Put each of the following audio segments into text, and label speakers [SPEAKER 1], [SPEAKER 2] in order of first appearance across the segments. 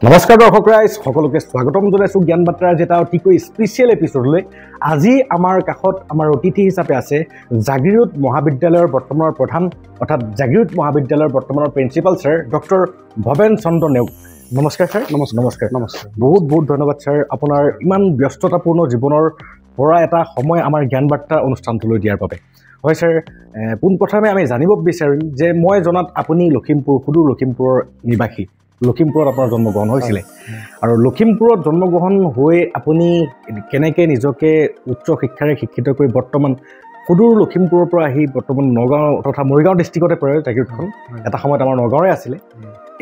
[SPEAKER 1] নমস্কাৰ দৰ্শক ৰাইজ সকলোকে স্বাগতম জনাইছোঁ জ্ঞান বাৰ্তাৰ যেটা অতিকৈ স্পেচিয়েল এপিসোডলৈ। আজি আমাৰ কাষত আমাৰ অতিথি হিচাপে আছে জাগিৰোড মহাবিদ্যালয়ৰ বৰ্তমানৰ প্ৰধান অৰ্থাৎ জাগিৰোড মহাবিদ্যালয়ৰ বৰ্তমানৰ প্ৰিন্সিপাল স্যাৰ ডক্টৰ ভৱেন চন্দ্ৰ নেওগ। নমস্কাৰ স্যাৰ। নমস্কাৰ। বহুত ধন্যবাদ স্যাৰ, আপোনাৰ ইমান ব্যস্ততাপূৰ্ণ জীৱনৰ পৰা এটা সময় আমাৰ জ্ঞান বাৰ্তা অনুষ্ঠানটোলৈ দিয়াৰ বাবে। হয় স্যাৰ, পোনপ্ৰথমে আমি জানিব বিচাৰিম যে মই জনাত আপুনি সুদূৰ লখিমপুৰৰ নিবাসী। লখিমপুৰত আপোনাৰ জন্মগ্ৰহণ হৈছিলে আৰু লখিমপুৰত জন্মগ্ৰহণ হৈ আপুনি কেনেকৈ নিজকে উচ্চ শিক্ষাৰে শিক্ষিত কৰি বৰ্তমান সুদূৰ লখিমপুৰৰ পৰা আহি বৰ্তমান নগাঁও তথা মৰিগাঁও ডিষ্ট্ৰিক্টতে পৰে জাগিৰোডখন। এটা সময়ত আমাৰ নগাঁৱৰে আছিলে।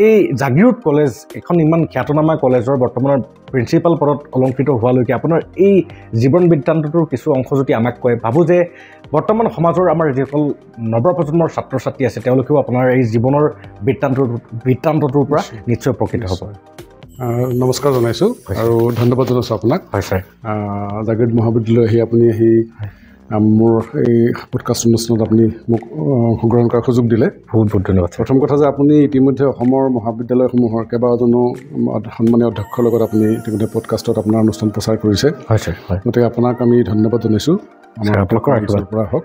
[SPEAKER 1] এই জাগিৰোড কলেজ এখন ইমান খ্যাতনামা কলেজৰ বৰ্তমানৰ প্ৰিন্সিপাল পদত অলংকৃত হোৱালৈকে আপোনাৰ এই জীৱন বৃত্তান্তটোৰ কিছু অংশ যদি আমাক কয়, ভাবোঁ যে বৰ্তমান সমাজৰ আমাৰ যিসকল নৱপ্ৰজন্মৰ ছাত্ৰ ছাত্ৰী আছে তেওঁলোকেও আপোনাৰ এই জীৱনৰ বৃত্তান্তটোৰ পৰা নিশ্চয় উপকৃত হ'ব।
[SPEAKER 2] নমস্কাৰ জনাইছোঁ আৰু ধন্যবাদ জনাইছোঁ আপোনাক।
[SPEAKER 1] হয় ছাৰ।
[SPEAKER 2] জাগিৰোড মহাবিদ্যালয় আপুনি আহি মোৰ এই পডকাষ্ট অনুষ্ঠানত আপুনি মোক অংশগ্ৰহণ কৰাৰ সুযোগ দিলে।
[SPEAKER 1] বহুত ধন্যবাদ।
[SPEAKER 2] প্ৰথম কথা যে আপুনি ইতিমধ্যে অসমৰ মহাবিদ্যালয়সমূহৰ কেইবাজনো সন্মানীয় অধ্যক্ষৰ লগত আপুনি ইতিমধ্যে পডকাষ্টত আপোনাৰ অনুষ্ঠান প্ৰচাৰ কৰিছে।
[SPEAKER 1] হয় ছাৰ।
[SPEAKER 2] গতিকে আপোনাক আমি ধন্যবাদ জনাইছোঁ। আমাৰ আপোনালোকৰ পৰা হওক।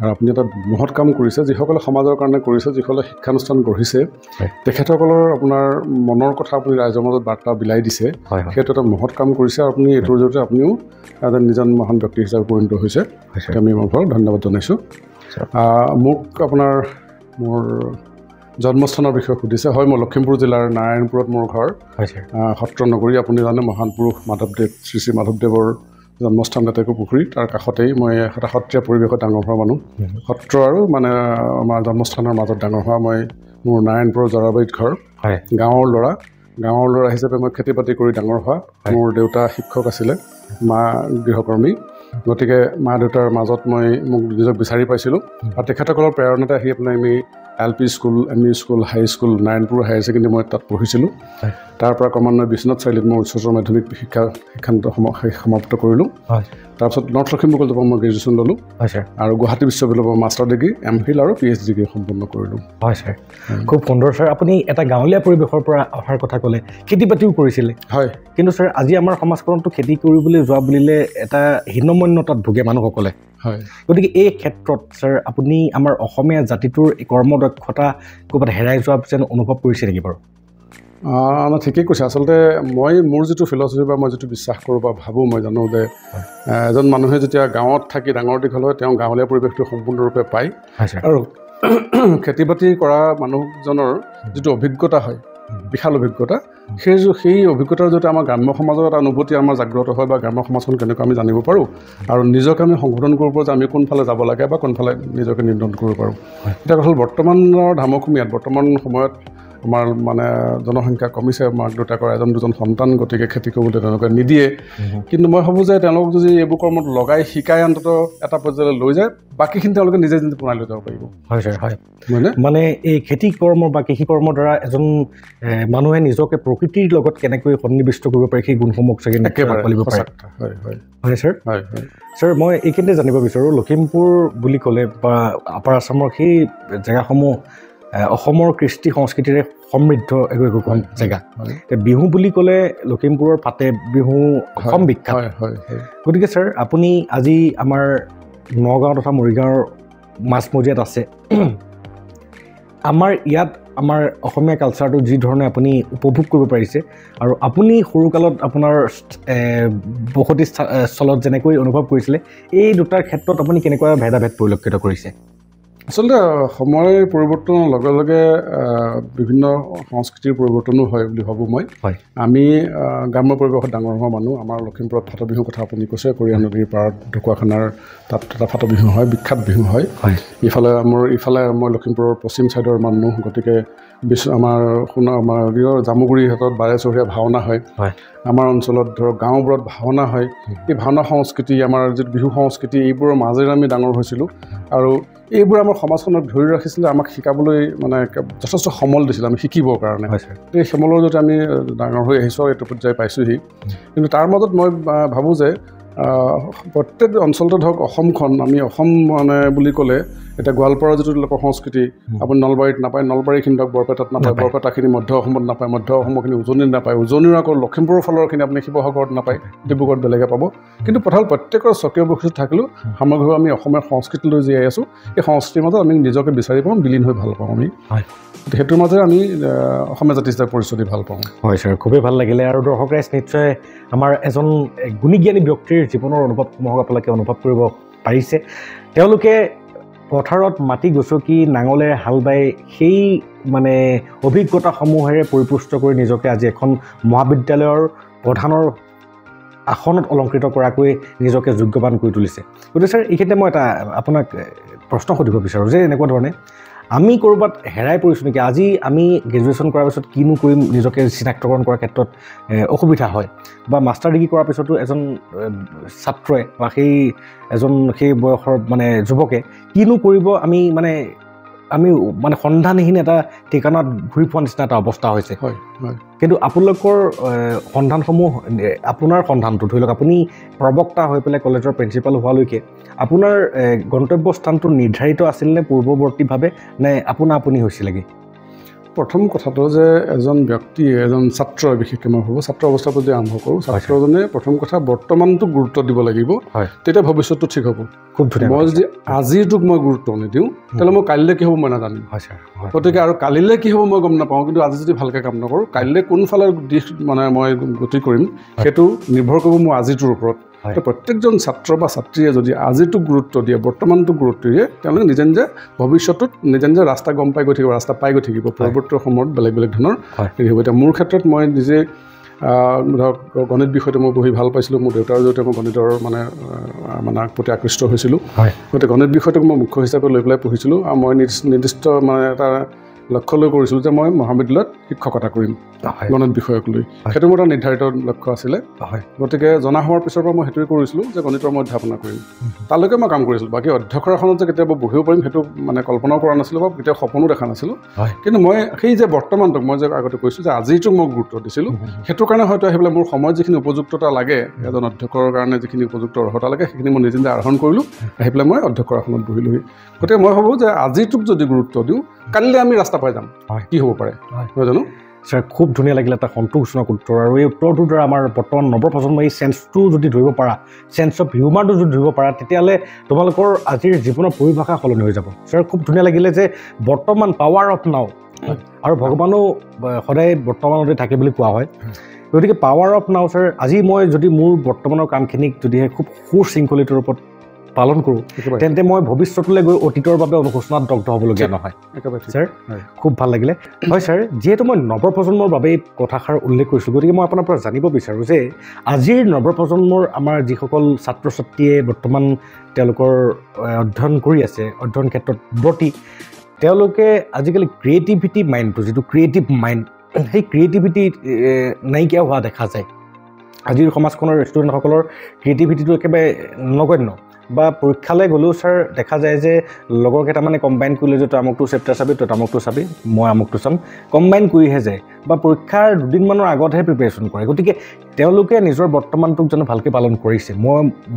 [SPEAKER 2] আৰু আপুনি এটা মহৎ কাম কৰিছে, যিসকলে সমাজৰ কাৰণে কৰিছে, যিসকলে শিক্ষানুষ্ঠান গঢ়িছে, তেখেতসকলৰ আপোনাৰ মনৰ কথা আপুনি ৰাইজৰ মাজত বাৰ্তা বিলাই দিছে। সেইটো এটা মহৎ কাম কৰিছে আৰু আপুনি এইটোৰ জৰিয়তে আপুনিও এজন নিজন মহান ব্যক্তি হিচাপে পৰিণত হৈছে। আমি আপোনাক ধন্যবাদ জনাইছোঁ। মোক আপোনাৰ মোৰ জন্মস্থানৰ বিষয়ে সুধিছে। হয়, মই লখিমপুৰ জিলাৰ নাৰায়ণপুৰত মোৰ ঘৰ। সত্ৰ নগৰী আপুনি জানে, মহান পুৰুষ মাধৱদেৱ শ্ৰী শ্ৰী মাধৱদেৱৰ জন্মস্থান লেটেকু পুখুৰী, তাৰ কাষতেই মই এটা সত্ৰীয়া পৰিৱেশত ডাঙৰ হোৱা মানুহ। সত্ৰ আৰু মানে আমাৰ জন্মস্থানৰ মাজত ডাঙৰ হোৱা মোৰ নাৰায়ণপুৰৰ জৰাবাৰীত ঘৰ। গাঁৱৰ ল'ৰা হিচাপে মই খেতি বাতি কৰি ডাঙৰ হোৱা। মোৰ দেউতা শিক্ষক আছিলে, মা গৃহকৰ্মী। গতিকে মা দেউতাৰ মাজত মই মোক নিজক বিচাৰি পাইছিলোঁ আৰু তেখেতসকলৰ প্ৰেৰণাতে আহি আপোনাৰ আমি LP স্কুল, ME স্কুল, হাই স্কুল, নাৰায়ণপুৰ হায়াৰ ছেকেণ্ডেৰী মই তাত পঢ়িছিলোঁ। তাৰ পৰা ক্ৰমান্বয়ে বিশ্বনাথ চাৰিআলিত মই উচ্চতৰ মাধ্যমিক শিক্ষান্ত সমাপ্ত কৰিলোঁ। তাৰপিছত নৰ্থ লখিমপুৰ কলেজৰ পৰা মই গ্ৰেজুৱেশ্যন ল'লোঁ আৰু গুৱাহাটী বিশ্ববিদ্যালয়ৰ পৰা মাষ্টাৰ ডিগ্ৰী, MPhil আৰু PhD ডিগ্ৰী সম্পূৰ্ণ কৰিলোঁ।
[SPEAKER 1] হয় ছাৰ, খুব সুন্দৰ ছাৰ। আপুনি এটা গাঁৱলীয়া পৰিৱেশৰ পৰা অহাৰ কথা ক'লে, খেতি বাতিও কৰিছিলে। হয়, কিন্তু ছাৰ আজি আমাৰ সমাজখনতো খেতি কৰিবলৈ যোৱা বুলিলে এটা হীনমন্যতাত ভোগে মানুহসকলে। হয়, গতিকে এই ক্ষেত্ৰত ছাৰ আপুনি আমাৰ অসমীয়া জাতিটোৰ কৰ্মদক্ষতা ক'ৰবাত হেৰাই যোৱা যেন অনুভৱ কৰিছে নেকি বাৰু?
[SPEAKER 2] ঠিকেই কৈছে। আচলতে মোৰ যিটো ফিলচফি বা মই যিটো বিশ্বাস কৰোঁ বা ভাবোঁ, মই জানো যে এজন মানুহে যেতিয়া গাঁৱত থাকি ডাঙৰ দীঘল হয়, তেওঁ গাঁৱলীয়া পৰিৱেশটো সম্পূৰ্ণৰূপে পায়। আৰু খেতি বাতি কৰা মানুহজনৰ যিটো অভিজ্ঞতা হয়, বিশাল অভিজ্ঞতা, সেই অভিজ্ঞতাৰ জৰিয়তে আমাৰ গ্ৰাম্য সমাজৰ এটা অনুভূতি আমাৰ জাগ্ৰত হয় বা গ্ৰাম্য সমাজখন কেনেকুৱা আমি জানিব পাৰোঁ আৰু নিজকে আমি সংশোধন কৰিব পাৰোঁ যে আমি কোনফালে যাব লাগে বা কোনফালে নিজকে নিয়ন্ত্ৰণ কৰিব পাৰোঁ। এতিয়া হ'ল বৰ্তমানৰ ধামখুমীয়াত বৰ্তমান সময়ত আমাৰ মানে জনসংখ্যা কমিছে, মাক দেউতাকৰ এজন দুজন সন্তান, গতিকে খেতি কৰিবলৈ তেওঁলোকে নিদিয়ে। কিন্তু মই ভাবোঁ যে তেওঁলোক যদি এইবোৰ কৰ্মত লগাই শিকাই অন্ততঃ এটা পৰ্যায়লৈ লৈ যায়, বাকীখিনি তেওঁলোকে নিজে বনাই লৈ যাব পাৰিব।
[SPEAKER 1] হয় ছাৰ। হয়, মানে এই খেতি কৰ্ম বা কৃষি কৰ্মৰ দ্বাৰা এজন মানুহে নিজকে প্ৰকৃতিৰ লগত কেনেকৈ সন্নিৱিষ্ট কৰিব পাৰে সেই গুণসমূহ চাগে পালিব পাৰে। হয় ছাৰ। হয় ছাৰ, মই এইখিনিতে জানিব বিচাৰোঁ, লখিমপুৰ বুলি ক'লে বা আপাৰ আছামৰ সেই জেগাসমূহ অসমৰ কৃষ্টি সংস্কৃতিৰে সমৃদ্ধ একোখন জেগা। বিহু বুলি ক'লে লখিমপুৰৰ পাতে বিহু অসম বিখ্যাত। গতিকে ছাৰ আপুনি আজি আমাৰ নগাঁও তথা মৰিগাঁৱৰ মাজমজিয়াত আছে। আমাৰ ইয়াত আমাৰ অসমীয়া কালচাৰটো যি ধৰণে আপুনি উপভোগ কৰিব পাৰিছে আৰু আপুনি সৰুকালত আপোনাৰ বসতি স্থলত যেনেকৈ অনুভৱ কৰিছিলে, এই দুটাৰ ক্ষেত্ৰত আপুনি কেনেকুৱা ভেদাভেদ পৰিলক্ষিত কৰিছে?
[SPEAKER 2] আচলতে সময় পৰিৱৰ্তনৰ লগে লগে বিভিন্ন সংস্কৃতিৰ পৰিৱৰ্তনো হয় বুলি ভাবোঁ মই। আমি গ্ৰাম্য পৰিৱেশত ডাঙৰ হোৱা মানুহ। আমাৰ লখিমপুৰত ফাট বিহুৰ কথা আপুনি কৈছে, কৰিয়া নদীৰ পাৰত ঢকুৱাখানাৰ তাত এটা ফাট বিহু হয়, বিখ্যাত বিহু হয়। ইফালে মই লখিমপুৰৰ পশ্চিম ছাইডৰ মানুহ, গতিকে আমাৰ জামুগুৰি হাতত বাৰেচহৰীয়া ভাওনা হয়। আমাৰ অঞ্চলত ধৰক গাঁওবোৰত ভাওনা হয়। এই ভাওনা সংস্কৃতি, আমাৰ যিটো বিহু সংস্কৃতি, এইবোৰৰ মাজেৰে আমি ডাঙৰ হৈছিলোঁ আৰু এইবোৰ আমাৰ সমাজখনক ধৰি ৰাখিছিলে, আমাক শিকাবলৈ মানে যথেষ্ট সমল দিছিলে আমি শিকিবৰ কাৰণে। এই সমলৰ জৰিয়তে আমি ডাঙৰ হৈ আহিছোঁ, এইটো পৰ্যায় পাইছোঁহি। কিন্তু তাৰ মাজত মই ভাবোঁ যে প্ৰত্যেক অঞ্চলতে ধৰক অসমখন আমি অসম মানে বুলি ক'লে এতিয়া গোৱালপাৰাৰ যিটো লোক সংস্কৃতি আপুনি নলবাৰীত নাপায়, নলবাৰীখিনি ধৰক বৰপেটাত নাপায়, বৰপেটাখিনি মধ্য অসমত নাপায়, মধ্য অসমৰখিনি উজনিত নাপায়, উজনিৰ আকৌ লখিমপুৰৰ ফালৰখিনি আপুনি শিৱসাগৰত নাপায়, ডিব্ৰুগড়ত বেলেগে পাব। কিন্তু প্ৰত্যেকৰ স্বকীয় বৈশিষ্ট্য থাকিলেও সামগ্ৰিকভাৱে আমি অসমীয়া সংস্কৃতিলৈ জীয়াই আছোঁ। এই সংস্কৃতিৰ মাজত আমি নিজকে বিচাৰি পাওঁ, বিলীন হৈ ভাল পাওঁ আমি। সেইটোৰ মাজেৰে আমি অসমীয়া জাতি হিচাপে পৰিচয় দি ভাল পাওঁ।
[SPEAKER 1] হয় ছাৰ, খুবেই ভাল লাগিলে। আৰু দৰ্শক ৰাইজ নিশ্চয় আমাৰ এজন গুণীজ্ঞানী ব্যক্তিৰ জীৱনৰ অনুভৱসমূহক আপোনালোকে অনুভৱ কৰিব পাৰিছে। তেওঁলোকে পথাৰত মাটি গছকি নাঙলেৰে হাল বাই সেই মানে অভিজ্ঞতাসমূহেৰে পৰিপুষ্ট কৰি নিজকে আজি এখন মহাবিদ্যালয়ৰ প্ৰধানৰ আসনত অলংকৃত কৰাকৈ নিজকে যোগ্যৱান কৰি তুলিছে। গতিকে ছাৰ, এইখিনিতে মই এটা আপোনাক প্ৰশ্ন সুধিব বিচাৰোঁ যে এনেকুৱা ধৰণে আমি ক'ৰবাত হেৰাই পৰিছোঁ নেকি? আজি আমি গ্ৰেজুৱেশ্যন কৰাৰ পিছত কিনো কৰিম নিজকে চিনাক্তকৰণ কৰাৰ ক্ষেত্ৰত অসুবিধা হয়, বা মাষ্টাৰ ডিগ্ৰী কৰাৰ পিছতো এজন ছাত্ৰই বা সেই বয়সৰ মানে যুৱকে কিনো কৰিব আমি মানে সন্ধানহীন এটা ঠিকনাত ঘূৰি পোৱা নিচিনা এটা অৱস্থা হৈছে। কিন্তু আপোনালোকৰ সন্ধানসমূহ, আপোনাৰ সন্ধানটো ধৰি লওক আপুনি প্ৰবক্তা হৈ পেলাই কলেজৰ প্ৰিন্সিপাল হোৱালৈকে আপোনাৰ গন্তব্যস্থানটো নিৰ্ধাৰিত আছিল নে পূৰ্বৱৰ্তীভাৱে, নে আপুনি হৈছিলেগৈ?
[SPEAKER 2] প্ৰথম কথাটো যে এজন ব্যক্তিয়ে, এজন ছাত্ৰই বিশেষকৈ মই ভাবোঁ, ছাত্ৰ অৱস্থাৰ পৰা যদি আৰম্ভ কৰোঁ, ছাত্ৰজনে প্ৰথম কথা বৰ্তমানটোক গুৰুত্ব দিব লাগিব, তেতিয়া ভৱিষ্যতটো ঠিক হ'ব।
[SPEAKER 1] খুব ধুনীয়া।
[SPEAKER 2] মই যদি আজিৰটোক মই গুৰুত্ব নিদিওঁ তেতিয়াহ'লে মই কাইলৈ কি হ'ব মই নাজানিম। গতিকে আৰু কালিলৈ কি হ'ব মই গম নাপাওঁ, কিন্তু আজি যদি ভালকৈ কাম নকৰোঁ কাইলৈ কোনফালে দিশ মানে মই গতি কৰিম সেইটো নিৰ্ভৰ কৰিব মোৰ আজিটোৰ ওপৰত। প্ৰত্যেকজন ছাত্ৰ বা ছাত্ৰীয়ে যদি আজিটোক গুৰুত্ব দিয়ে, বৰ্তমানটোক গুৰুত্ব দিয়ে, তেওঁলোকে নিজে নিজে ভৱিষ্যতত নিজে নিজে ৰাস্তা গম পাই গৈ থাকিব, ৰাস্তা পাই গৈ থাকিব। পৰৱৰ্তী সময়ত বেলেগ বেলেগ ধৰণৰ হেৰি হ'ব। এতিয়া মোৰ ক্ষেত্ৰত মই নিজে ধৰক গণিত বিষয়টো মই পঢ়ি ভাল পাইছিলোঁ। মোৰ দেউতাৰ জৰিয়তে মই গণিতৰ মানে প্ৰতি আকৃষ্ট হৈছিলোঁ। গতিকে গণিত বিষয়টোক মই মুখ্য হিচাপে লৈ পেলাই পঢ়িছিলোঁ। আৰু মই নিৰ্দিষ্ট মানে এটা লক্ষ্য লৈ কৰিছিলোঁ যে মই মহাবিদ্যালয়ত শিক্ষকতা কৰিম গণিত বিষয়ক লৈ। সেইটো মোৰ এটা নিৰ্ধাৰিত লক্ষ্য আছিলে। গতিকে জনা হোৱাৰ পিছৰ পৰা মই সেইটোৱে কৰিছিলোঁ যে গণিতৰ মই অধ্যাপনা কৰিম। তালৈকে মই কাম কৰিছিলোঁ। বাকী অধ্যক্ষৰ আসনত যে কেতিয়াবা বহিব পাৰিম সেইটো মানে কল্পনাও কৰা নাছিলোঁ বা কেতিয়াও সপোনো দেখা নাছিলোঁ। কিন্তু মই সেই যে বৰ্তমানটোক মই যে আগতে কৈছোঁ যে আজিটোক মই গুৰুত্ব দিছিলোঁ, সেইটো কাৰণে হয়তো আহি পেলাই মোৰ সময়ত যিখিনি উপযুক্ততা লাগে, এজন অধ্যক্ষৰ কাৰণে যিখিনি উপযুক্ত অৰ্হতা লাগে, সেইখিনি মই নিজে নিজে আহৰণ কৰিলোঁ। আহি পেলাই মই অধ্যক্ষৰ আসনত বহিলোহি। গতিকে মই ভাবোঁ যে আজিটোক যদি গুৰুত্ব দিওঁ, কালিলৈ আমি ৰাস্তা পাই যাম। কি হ'ব পাৰে নহয় জানো?
[SPEAKER 1] ছাৰ, খুব ধুনীয়া লাগিলে এটা সন্তোষজনক উত্তৰ। আৰু এই উত্তৰটোৰ দ্বাৰা আমাৰ বৰ্তমান নৱপ্ৰজন্মই এই চেন্সটো যদি ধৰিব পাৰা, চেন্স অফ হিউমাৰটো যদি ধৰিব পাৰা, তেতিয়াহ'লে তোমালোকৰ আজিৰ জীৱনৰ পৰিভাষা সলনি হৈ যাব। ছাৰ, খুব ধুনীয়া লাগিলে যে বৰ্তমান, পাৱাৰ অফ নাও, আৰু ভগৱানো সদায় বৰ্তমানতে থাকে বুলি কোৱা হয়। গতিকে পাৱাৰ অফ নাও ছাৰ, আজি মই যদি মোৰ বৰ্তমানৰ কামখিনিক যদিহে খুব সুশৃংখলিতৰ ওপৰত পালন কৰোঁ, তেন্তে মই ভৱিষ্যতলৈ গৈ অতীতৰ বাবে অনুশোচনাত দগ্ধ হ'বলগীয়া নহয়। ছাৰ, খুব ভাল লাগিলে। হয় ছাৰ, যিহেতু মই নৱপ্ৰজন্মৰ বাবে কথাষাৰ উল্লেখ কৰিছোঁ, গতিকে মই আপোনাৰ পৰা জানিব বিচাৰোঁ যে আজিৰ নৱপ্ৰজন্মৰ আমাৰ যিসকল ছাত্ৰ ছাত্ৰীয়ে বৰ্তমান তেওঁলোকৰ অধ্যয়ন কৰি আছে, অধ্যয়ন ক্ষেত্ৰত ব্ৰতী, তেওঁলোকে আজিকালি ক্ৰিয়েটিভিটি মাইণ্ডটো, যিটো ক্ৰিয়েটিভ মাইণ্ড, সেই ক্ৰিয়েটিভিটি নাইকিয়া হোৱা দেখা যায়। আজিৰ সমাজখনৰ ষ্টুডেণ্টসকলৰ ক্ৰিয়েটিভিটিটো একেবাৰে নগণ্য। বা পৰীক্ষালৈ গ'লেও ছাৰ দেখা যায় যে লগৰ কেইটামানে কম্বাইন কৰিলে যে তই আমুকটো চেপ্টাৰ চাবি, তই আমুকটো চাবি, মই আমুকটো চাম, কম্বাইন কৰিহে যায় বা পৰীক্ষাৰ দুদিনমানৰ আগতহে প্ৰিপেৰেশ্যন কৰে। গতিকে তেওঁলোকে নিজৰ বৰ্তমানটোক জানো ভালকৈ পালন কৰিছে?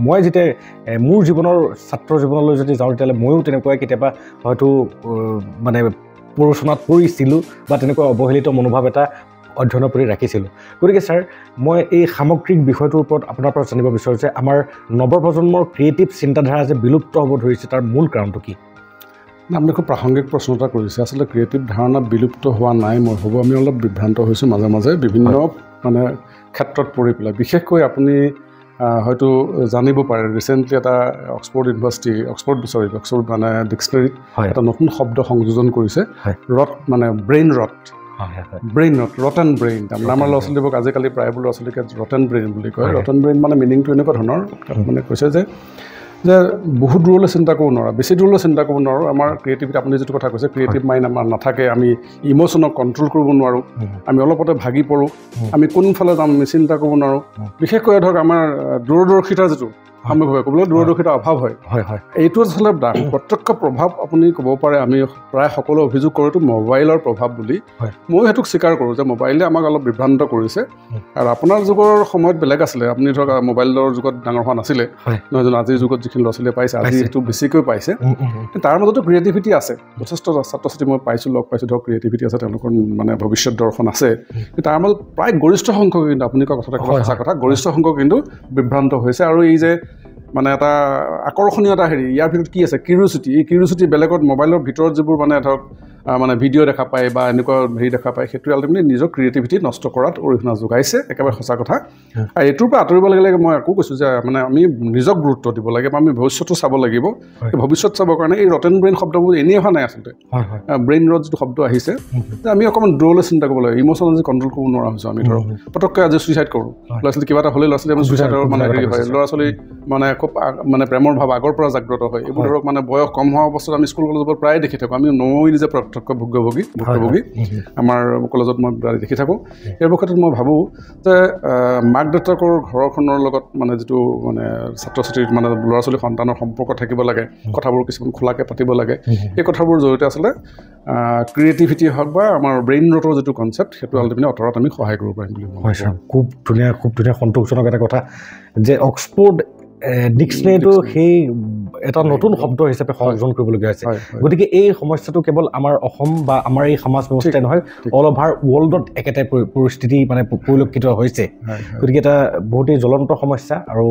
[SPEAKER 1] মই যেতিয়া মোৰ জীৱনৰ ছাত্ৰ জীৱনলৈ যদি যাওঁ, তেতিয়াহ'লে ময়ো তেনেকুৱাই কেতিয়াবা হয়তো মানে প্ৰৰোচনাত পৰিছিলোঁ বা তেনেকুৱা অৱহেলিত মনোভাৱ এটা অধ্যয়নৰ প্ৰতি ৰাখিছিলোঁ। গতিকে ছাৰ, মই এই সামগ্ৰিক বিষয়টোৰ ওপৰত আপোনাৰ পৰা জানিব বিচাৰোঁ যে আমাৰ নৱপ্ৰজন্মৰ ক্ৰিয়েটিভ চিন্তাধাৰা যে বিলুপ্ত হ'ব ধৰিছে, তাৰ মূল কাৰণটো কি?
[SPEAKER 2] আপুনি খুব প্ৰাসংগিক প্ৰশ্ন এটা কৰিছে। আচলতে ক্ৰিয়েটিভ ধাৰণা বিলুপ্ত হোৱা নাই, মই ভাবোঁ আমি অলপ বিভ্ৰান্ত হৈছোঁ মাজে মাজে বিভিন্ন মানে ক্ষেত্ৰত পৰি পেলাই। বিশেষকৈ আপুনি হয়তো জানিব পাৰে, ৰিচেণ্টলি এটা অক্সফৰ্ড মানে ডিক্সনেৰীত এটা নতুন শব্দ সংযোজন কৰিছে, ৰট, মানে ব্ৰেইন ৰট। Rotten brain. তাৰমানে আমাৰ ল'ৰা ছোৱালীবোৰক আজিকালি প্ৰায়বোৰ ল'ৰা ছোৱালীকে ৰটেন ব্ৰেইন বুলি কয়। ৰটেন ব্ৰেইন মানে মিনিংটো এনেকুৱা ধৰণৰ, মানে কৈছে যে বহুত দূৰলৈ চিন্তা কৰিব নোৱাৰা, বেছি দূৰলৈ চিন্তা কৰিব নোৱাৰোঁ। আমাৰ ক্ৰিয়েটিভিটি, আপুনি যিটো কথা কৈছে, ক্ৰিয়েটিভ মাইণ্ড আমাৰ নাথাকে, আমি ইম'চনক কণ্ট্ৰল কৰিব নোৱাৰোঁ, আমি অলপতে ভাগি পৰোঁ, আমি কোনফালে যাম আমি চিন্তা কৰিব নোৱাৰোঁ। বিশেষকৈ ধৰক আমাৰ দূৰদৰ্শিতাৰ যিটো সামগ্ৰিকভাৱে ক'বলৈ দূৰদৰ্শিতাৰ অভাৱ হয় এইটো আচলতে প্ৰত্যক্ষ প্ৰভাৱ আপুনি ক'ব পাৰে আমি প্ৰায় সকলো অভিযোগ কৰোঁতো মোবাইলৰ প্ৰভাৱ বুলি মই সেইটোক স্বীকাৰ কৰোঁ যে মোবাইলে আমাক অলপ বিভ্ৰান্ত কৰিছে আৰু আপোনাৰ যুগৰ সময়ত বেলেগ আছিলে আপুনি ধৰক মোবাইলৰ যুগত ডাঙৰ হোৱা নাছিলে নহয় জানো আজিৰ যুগত যিখিনি ল'ৰা ছোৱালীয়ে পাইছে আজি সেইটো বেছিকৈ পাইছে তাৰ মাজতো ক্ৰিয়েটিভিটি আছে যথেষ্ট ছাত্ৰ ছাত্ৰী মই পাইছোঁ লগ পাইছোঁ ধৰক ক্ৰিয়েটিভিটি আছে তেওঁলোকৰ মানে ভৱিষ্যত দৰ্শন আছে তাৰ মাজত প্ৰায় গৰিষ্ঠ সংখ্যক কিন্তু আপুনি কোৱা কথাটা সঁচা কথা গৰিষ্ঠ সংখ্যক কিন্তু বিভ্ৰান্ত হৈছে আৰু এই যে মানে এটা আকৰ্ষণীয় এটা হেৰি ইয়াৰ ভিতৰত কি আছে কিউৰিঅচিটি বেলেগত মোবাইলৰ ভিতৰত যিবোৰ মানে ধৰক মানে ভিডিঅ' দেখা পায় বা এনেকুৱা হেৰি দেখা পায় সেইটোৱে আল্টিমেটলি নিজৰ ক্ৰিয়েটিভিটি নষ্ট কৰাত অৰিহণা যোগাইছে একেবাৰে সঁচা কথা আৰু এইটোৰ পৰা আঁতৰিব লাগিলে মই আকৌ কৈছোঁ যে মানে আমি নিজক গুৰুত্ব দিব লাগে বা আমি ভৱিষ্যতটো চাব লাগিব ভৱিষ্যত চাবৰ কাৰণে এই ৰটেন ব্ৰেইন শব্দবোৰ এনেই অহা নাই আচলতে ব্ৰেইন ৰট যিটো শব্দ আহিছে যে আমি অকণমান দূৰলৈ চিন্তা কৰিব লাগে ইম'চন আজি কণ্ট্ৰল কৰিব নোৱাৰা হৈছোঁ আমি ধৰক পটককৈ আজি চুইচাইড কৰোঁ ল'ৰা ছোৱালী কিবা এটা হ'লে ল'ৰা ছোৱালী আমি চুইচাইডৰ মানে হেৰি হয় ল'ৰা ছোৱালী মানে খুব মানে প্ৰেমৰ ভাৱ আগৰ পৰা জাগ্ৰত হয় এইবোৰ ধৰক মানে বয়স কম হোৱা অৱস্থাত আমি স্কুল কলেজৰ প্ৰায় দেখি থাকোঁ আমি নৈ নিজে প্ৰত্যক্ষ ভুক্তভোগী আমাৰ কলেজত মই দেখি থাকোঁ এইবোৰ ক্ষেত্ৰত মই ভাবোঁ যে মাক দেউতাকৰ ঘৰখনৰ লগত মানে যিটো মানে ছাত্ৰ ছাত্ৰীৰ মানে ল'ৰা ছোৱালী সন্তানৰ সম্পৰ্ক থাকিব লাগে কথাবোৰ কিছুমান খোলাকৈ পাতিব লাগে এই কথাবোৰ জৰিয়তে আচলতে ক্ৰিয়েটিভিটি হওক বা আমাৰ ব্ৰেইন ৰটৰ যিটো কনচেপ্ট সেইটো আল্টিমেটলি আঁতৰত আমি সহায় কৰিব পাৰিম বুলি
[SPEAKER 1] হয় ছাৰ খুব ধুনীয়া সন্তোষজনক এটা কথা যে অক্সফৰ্ড ডিক্সনেৰীটো সেই এটা নতুন শব্দ হিচাপে সংযোজন কৰিবলগীয়া হৈছে গতিকে এই সমস্যাটো কেৱল আমাৰ অসম বা আমাৰ এই সমাজ ব্যৱস্থাই নহয় অল অভাৰ ৱৰ্ল্ডত একেটাই পৰিস্থিতি মানে পৰিলক্ষিত হৈছে গতিকে এটা বহুতেই জ্বলন্ত সমস্যা আৰু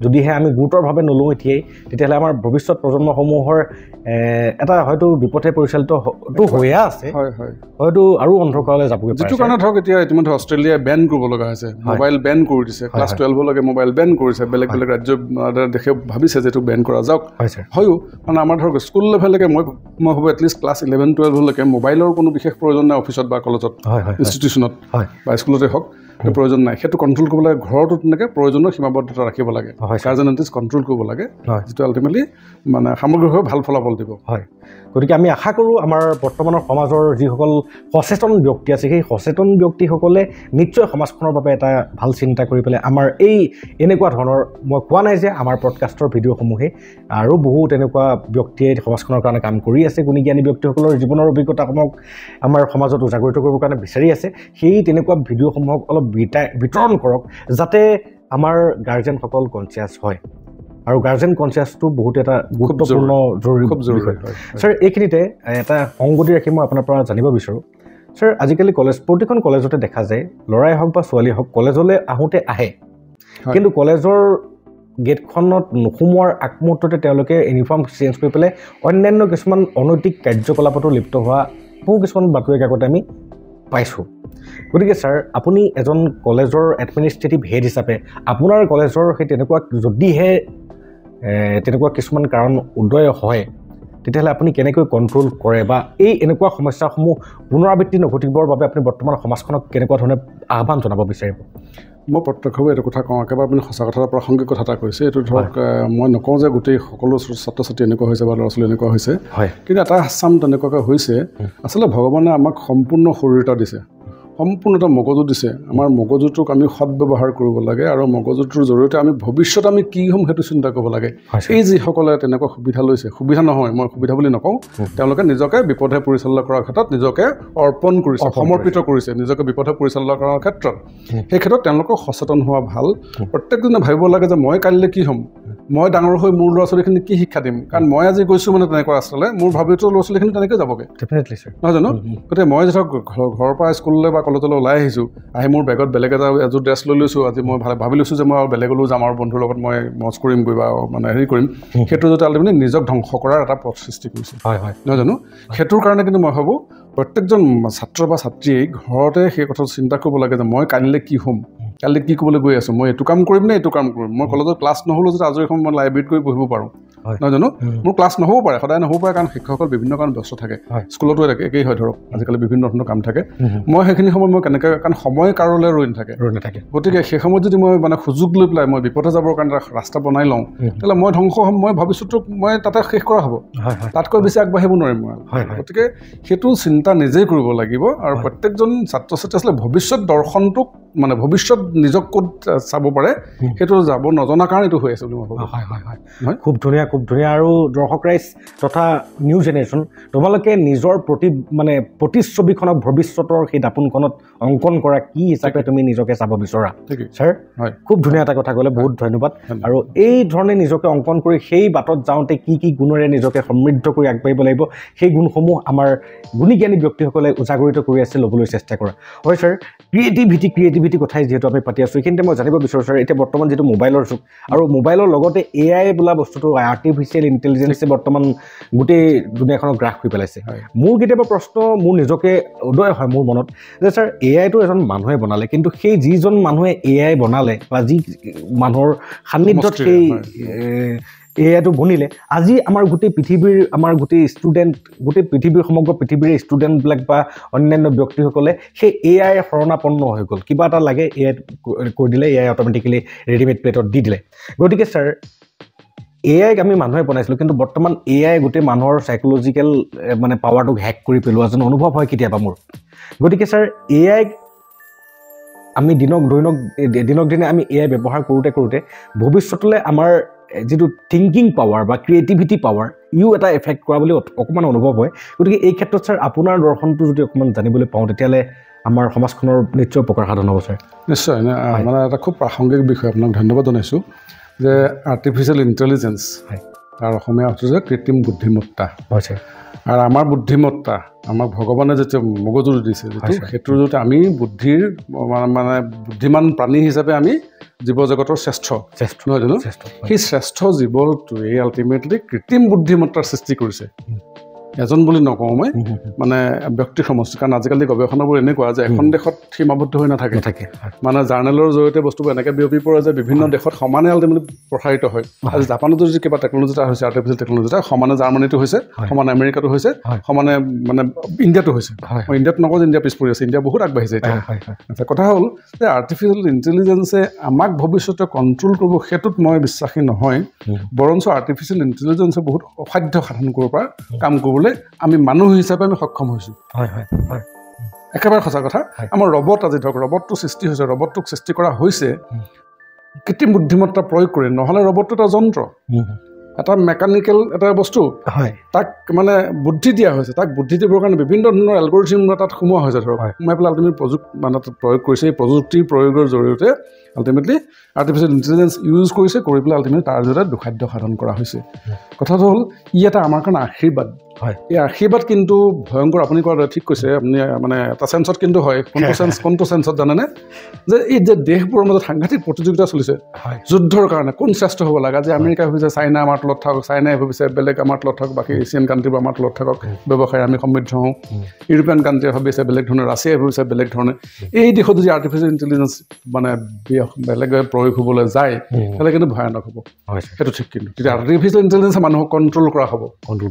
[SPEAKER 1] যদিহে আমি গুৰুতৰভাৱে নলওঁ এতিয়াই তেতিয়াহ'লে আমাৰ ভৱিষ্যত প্ৰজন্মসমূহৰ এটা হয়তো বিপথে পৰিচালিতটো হৈয়ে আছে হয়তো আৰু অন্ধকাৰলৈ যাবগৈ
[SPEAKER 2] যিটো কাৰণে ধৰক এতিয়া ইতিমধ্যে অষ্ট্ৰেলিয়াই বেন কৰিব লগা হৈছে মোবাইল বেন কৰি দিছে ক্লাছ 12লৈকে মোবাইল বেন কৰিছে বেলেগ ৰাজ্য দেশে ভাবিছে যে এইটো বেন কৰা যাওক হয়ো মানে আমাৰ ধৰক স্কুল লেভেললৈকে মই ভাবোঁ এটলিষ্ট ক্লাছ 11-12লৈকে মোবাইলৰ কোনো বিশেষ প্ৰয়োজন নাই অফিচত বা কলেজত ইনষ্টিটিউশ্যনত বা স্কুলতে হওক প্ৰয়োজন নাই সেইটো কণ্ট্ৰল কৰিব লাগে ঘৰতো তেনেকৈ প্ৰয়োজনীয় সীমাবদ্ধতা ৰাখিব লাগে গাৰ্জেনেণ্টিজ কণ্ট্ৰল কৰিব লাগে যিটো আল্টিমেটলি মানে সামগ্ৰিকভাৱে ভাল ফলাফল দিব
[SPEAKER 1] গতিকে আমি আশা কৰোঁ আমাৰ বৰ্তমানৰ সমাজৰ যিসকল সচেতন ব্যক্তি আছে সেই সচেতন ব্যক্তিসকলে নিশ্চয় সমাজখনৰ বাবে এটা ভাল চিন্তা কৰি পেলাই আমাৰ এই এনেকুৱা ধৰণৰ মই কোৱা নাই যে আমাৰ পডকাষ্টৰ ভিডিঅ'সমূহে আৰু বহু তেনেকুৱা ব্যক্তিয়ে সমাজখনৰ কাৰণে কাম কৰি আছে গুণী জ্ঞানী ব্যক্তিসকলৰ জীৱনৰ অভিজ্ঞতাসমূহক আমাৰ সমাজত উজাগৰিত কৰিবৰ কাৰণে বিচাৰি আছে সেই তেনেকুৱা ভিডিঅ'সমূহক অলপ বিতৰণ কৰক যাতে আমাৰ গাৰ্জেনসকল কনচিয়াছ হয় আৰু গাৰ্জেন কনচিয়াছটো বহুত এটা গুৰুত্বপূৰ্ণ জৰুৰী বিষয় ছাৰ এইখিনিতে এটা সংগতি ৰাখি মই আপোনাৰ পৰা জানিব বিচাৰোঁ ছাৰ আজিকালি প্ৰতিখন কলেজতে দেখা যায় ল'ৰাই হওক বা ছোৱালীয়ে হওক কলেজলৈ আহে কিন্তু কলেজৰ গেটখনত নোসোমোৱাৰ আগমুহূৰ্ততে তেওঁলোকে ইউনিফৰ্ম চেঞ্জ কৰি পেলাই অন্যান্য কিছুমান অনৈতিক কাৰ্যকলাপতো লিপ্ত হোৱা বহু কিছুমান বাতৰি কাকতে আমি পাইছোঁ গতিকে ছাৰ আপুনি এজন কলেজৰ এডমিনিষ্ট্ৰেটিভ হেড হিচাপে আপোনাৰ কলেজৰ সেই তেনেকুৱা যদিহে তেনেকুৱা কিছুমান কাৰণ উদয় হয় তেতিয়াহ'লে আপুনি কেনেকৈ কণ্ট্ৰল কৰে বা এই এনেকুৱা সমস্যাসমূহ পুনৰাবৃত্তি নঘটিবৰ বাবে আপুনি বৰ্তমান সমাজখনক কেনেকুৱা ধৰণে আহ্বান জনাব বিচাৰিব
[SPEAKER 2] মই প্ৰত্যক্ষভাৱে এইটো কথা কওঁ একেবাৰে আপুনি সঁচা কথা প্ৰাসংগিক কথা এটা কৈছে এইটো ধৰক মই নকওঁ যে গোটেই সকলো ছাত্ৰ ছাত্ৰী এনেকুৱা হৈছে বা ল'ৰা ছোৱালী এনেকুৱা হৈছে কিন্তু এটা আছাম তেনেকুৱাকৈ হৈছে আচলতে ভগৱানে আমাক সম্পূৰ্ণ শৰীৰ এটা দিছে সম্পূৰ্ণ এটা মগজু দিছে আমাৰ মগজুটোক আমি সদব্যৱহাৰ কৰিব লাগে আৰু মগজুটোৰ জৰিয়তে আমি ভৱিষ্যত আমি কি হ'ম সেইটো চিন্তা কৰিব লাগে এই যিসকলে তেনেকুৱা সুবিধা লৈছে সুবিধা নহয় মই সুবিধা বুলি নকওঁ তেওঁলোকে নিজকে বিপথে পৰিচালনা কৰাৰ ক্ষেত্ৰত নিজকে অৰ্পণ কৰিছে সমৰ্পিত কৰিছে নিজকে বিপথে পৰিচালনা কৰাৰ ক্ষেত্ৰত সেই ক্ষেত্ৰত তেওঁলোকক সচেতন হোৱা ভাল প্ৰত্যেকজনে ভাবিব লাগে যে মই কাইলৈ কি হ'ম মই ডাঙৰ হৈ মোৰ ল'ৰা ছোৱালীখিনিক কি শিক্ষা দিম কাৰণ মই আজি গৈছোঁ মানে তেনেকুৱা আচলতে মোৰ ভৱিষ্যতৰ ল'ৰা ছোৱালীখিনি তেনেকৈ যাবগৈ
[SPEAKER 1] ডেফিনেটলি ছাৰ
[SPEAKER 2] নহয় জানো গতিকে মই ধৰক ঘৰৰ পৰা স্কুললৈ বা কলেজলৈ ওলাই আহিছোঁ আহি মোৰ বেগত বেলেগ এযোৰ ড্ৰেছ লৈ লৈছোঁ আজি মই ভাবি লৈছোঁ যে মই আৰু বেলেগলৈও যাম আৰু বন্ধুৰ লগত মই মজ কৰিমগৈ বা মানে হেৰি কৰিম সেইটো যাতে আল্টিমেটলি নিজক ধ্বংস কৰাৰ এটা পথ সৃষ্টি কৰিছে নহয় জানো সেইটোৰ কাৰণে কিন্তু মই ভাবোঁ প্ৰত্যেকজন ছাত্ৰ বা ছাত্ৰীয়ে ঘৰতে সেই কথাটো চিন্তা কৰিব লাগে যে মই কাইলৈ কি হ'ম কাইলৈ কি ক'বলৈ গৈ আছোঁ মই এইটো কাম কৰিম নে এইটো কাম কৰিম মই কলেজত ক্লাছ নহ'লেও যাতে আজৰি সময়ত মই লাইব্ৰেৰীত গৈ পঢ়িব পাৰোঁ নহয় জানো মোৰ ক্লাছ নহ'ব পাৰে সদায় নহ'ব পাৰে কাৰণ শিক্ষকসকল বিভিন্ন কাৰণ ব্যস্ত থাকে স্কুলতো একেই হয় ধৰক আজিকালি বিভিন্ন ধৰণৰ কাম থাকে মই সেইখিনি সময় মই কেনেকৈ কাৰণ সময় কাৰোলৈ ৰৈ নাথাকে গতিকে সেই সময়ত যদি মই মানে সুযোগ লৈ পেলাই মই বিপথে যাবৰ কাৰণে ৰাস্তা বনাই লওঁ তেতিয়াহ'লে মই ধ্বংস হ'ম মই ভৱিষ্যতটো মই তাতে শেষ কৰা হ'ব তাতকৈ বেছি আগবাঢ়িব নোৱাৰিম মই গতিকে সেইটো চিন্তা নিজেই কৰিব লাগিব আৰু প্ৰত্যেকজন ছাত্ৰ ছাত্ৰী আচলতে ভৱিষ্যত দৰ্শনটোক মানে ভৱিষ্যত নিজক ক'ত চাব পাৰে সেইটো যাব নজনা কাৰণ এইটো হৈ আছে বুলি মই ভাবোঁ
[SPEAKER 1] খুব ধুনীয়া আৰু দৰ্শক ৰাইজ তথা নিউ জেনেৰেশ্যন তোমালোকে নিজৰ প্ৰতিচ্ছবিখনক ভৱিষ্যতৰ সেই দাপোনখনত অংকন কৰা কি হিচাপে তুমি নিজকে চাব বিচৰা ছাৰ খুব ধুনীয়া এটা কথা ক'লে বহুত ধন্যবাদ আৰু এই ধৰণে নিজকে অংকন কৰি সেই বাটত যাওঁতে কি কি গুণেৰে নিজকে সমৃদ্ধ কৰি আগবাঢ়িব লাগিব সেই গুণসমূহ আমাৰ গুণী জ্ঞানী ব্যক্তিসকলে উজাগৰিত কৰি আছে ল'বলৈ চেষ্টা কৰা হয় ছাৰ ক্ৰিয়েটিভিটি কথাই যিহেতু আমি পাতি আছোঁ এইখিনিতে মই জানিব বিচাৰোঁ ছাৰ এতিয়া বৰ্তমান যিটো মোবাইলৰ যুগ আৰু মোবাইলৰ লগতে AI বোলা বস্তুটো আৰ্টিফিচিয়েল ইণ্টেলিজেন্সে বৰ্তমান গোটেই দুনিয়াখনক গ্ৰাস কৰি পেলাইছে মোৰ কেতিয়াবা প্ৰশ্ন মোৰ নিজকে উদয় হয় মোৰ মনত যে ছাৰ AIটো এজন মানুহে বনালে কিন্তু সেই যিজন মানুহে AI বনালে বা যি মানুহৰ সান্নিধ্যত সেই AIটো বনিলে আজি আমাৰ গোটেই পৃথিৱীৰ আমাৰ গোটেই ষ্টুডেণ্ট গোটেই পৃথিৱীৰ সমগ্ৰ পৃথিৱীৰ ষ্টুডেণ্টবিলাক বা অন্যান্য ব্যক্তিসকলে সেই AI শৰণাপন্ন হৈ গ'ল কিবা এটা লাগে AI কৰি দিলে AI অট'মেটিকেলি ৰেডিমেড প্লেটত দি দিলে গতিকে ছাৰ AIক আমি মানুহে বনাইছিলোঁ কিন্তু বৰ্তমান AI গোটেই মানুহৰ চাইক'লজিকেল মানে পাৱাৰটোক হেক কৰি পেলোৱা যেন অনুভৱ হয় কেতিয়াবা মোৰ গতিকে ছাৰ AIক আমি দিনক দিনে আমি AI ব্যৱহাৰ কৰোঁতে ভৱিষ্যতলৈ আমাৰ যিটো থিংকিং পাৱাৰ বা ক্ৰিয়েটিভিটি পাৱাৰ ইও এটা এফেক্ট কৰা বুলি অকণমান অনুভৱ হয় গতিকে এই ক্ষেত্ৰত ছাৰ আপোনাৰ দৰ্শনটো যদি অকণমান জানিবলৈ পাওঁ তেতিয়াহ'লে আমাৰ সমাজখনৰ নিশ্চয় উপকাৰ সাধন হ'ব ছাৰ
[SPEAKER 2] নিশ্চয় মানে এটা খুব প্ৰাসংগিক বিষয় আপোনাক ধন্যবাদ জনাইছোঁ যে আৰ্টিফিচিয়েল ইণ্টেলিজেঞ্চ তাৰ অসমীয়া অৰ্থ যে কৃত্ৰিম বুদ্ধিমত্তা
[SPEAKER 1] হয় ছাৰ
[SPEAKER 2] আৰু আমাৰ বুদ্ধিমত্তা আমাক ভগৱানে যেতিয়া মগজু দিছে সেইটোৰ জৰিয়তে আমি বুদ্ধিৰ মানে বুদ্ধিমান প্ৰাণী হিচাপে আমি জীৱ জগতৰ শ্ৰেষ্ঠ নহয় জানো সেই শ্ৰেষ্ঠ জীৱটোৱে আল্টিমেটলি কৃত্ৰিম বুদ্ধিমত্তাৰ সৃষ্টি কৰিছে এজন বুলি নকওঁ মই মানে ব্যক্তিৰ সমষ্টি কাৰণ আজিকালি গৱেষণাবোৰ এনেকুৱা যে এখন দেশত সীমাবদ্ধ হৈ নাথাকে মানে জাৰ্নেলৰ জৰিয়তে বস্তুবোৰ এনেকৈ বিয়পি পৰে যে বিভিন্ন দেশত সমানে আল্টিমেটলি প্ৰসাৰিত হয় আজি জাপানতো যদি কিবা টেকন'লজি এটা হৈছে আৰ্টিফিচিয়েল টেকন'লজি এটা সমানে জাৰ্মানীটো হৈছে সমানে আমেৰিকাটো হৈছে সমানে মানে ইণ্ডিয়াটো হৈছে মই ইণ্ডিয়াত নকওঁ যে ইণ্ডিয়া পিছ পৰি আছে ইণ্ডিয়া বহুত আগবাঢ়িছে এতিয়া কথা হ'ল যে আৰ্টিফিচিয়েল ইণ্টেলিজেঞ্চে আমাক ভৱিষ্যতে কণ্ট্ৰল কৰিব সেইটোত মই বিশ্বাসী নহয় বৰঞ্চ আৰ্টিফিচিয়েল ইণ্টেলিজেঞ্চে বহুত অসাধ্য সাধন কৰিব পৰা কাম কৰিবলৈ আমি মানুহ হিচাপে আমি সক্ষম হৈছোঁ একেবাৰে সঁচা কথা আমাৰ ৰবট আজি ধৰক ৰবটটো সৃষ্টি হৈছে ৰবটটোক সৃষ্টি কৰা হৈছে কৃত্ৰিম বুদ্ধিমত্তা প্ৰয়োগ কৰি নহ'লে ৰবটটো এটা যন্ত্ৰ এটা মেকানিকেল এটা বস্তু তাক মানে বুদ্ধি দিয়া হৈছে তাক বুদ্ধি দিবৰ কাৰণে বিভিন্ন ধৰণৰ এলগৰিথম তাত সোমোৱা হৈছে ধৰক সোমাই পেলাই আল্টিমেটলি মানে তাত প্ৰয়োগ কৰিছে এই প্ৰযুক্তিৰ প্ৰয়োগৰ জৰিয়তে আল্টিমেটলি আৰ্টিফিচিয়েল ইণ্টেলিজেঞ্চ ইউজ কৰিছে কৰি পেলাই আল্টিমেটলি তাৰ জৰিয়তে দুখাদ্য সাধন কৰা হৈছে কথাটো হ'ল ই এটা আমাৰ কাৰণে আশীৰ্বাদ এই আশীৰ্বাদ কিন্তু ভয়ংকৰ আপুনি কোৱা ঠিক কৈছে আপুনি মানে এটা চেন্সত কিন্তু হয় কোনটো চেন্সত জানেনে যে এই যে দেশবোৰৰ মাজত সাংঘাতিক প্ৰতিযোগিতা চলিছে যুদ্ধৰ কাৰণে কোন শ্ৰেষ্ঠ হ'ব লাগে যে আমেৰিকা ভাবিছে চাইনা আমাৰ তলত থাকক চাইনাই ভাবিছে বেলেগ আমাৰ তলত থাকক বাকী এছিয়ান কাণ্ট্ৰিবোৰ আমাৰ তলত থাকক ব্যৱসায় আমি সমৃদ্ধ হওঁ ইউৰোপিয়ান কাণ্ট্ৰিয়ে ভাবিছে বেলেগ ধৰণে ৰাছিয়াই ভাবিছে বেলেগ ধৰণে এই দেশত যদি আৰ্টিফিচিয়েল ইণ্টেলিজেঞ্চ মানে বেলেগে প্ৰয়োগ হ'বলৈ যায় তাহলে কিন্তু ভয়ানক হ'ব সেইটো ঠিক কিন্তু তেতিয়া আৰ্টিফিচিয়েল ইণ্টেলিজেঞ্চে মানুহক কণ্ট্ৰল কৰা হ'ব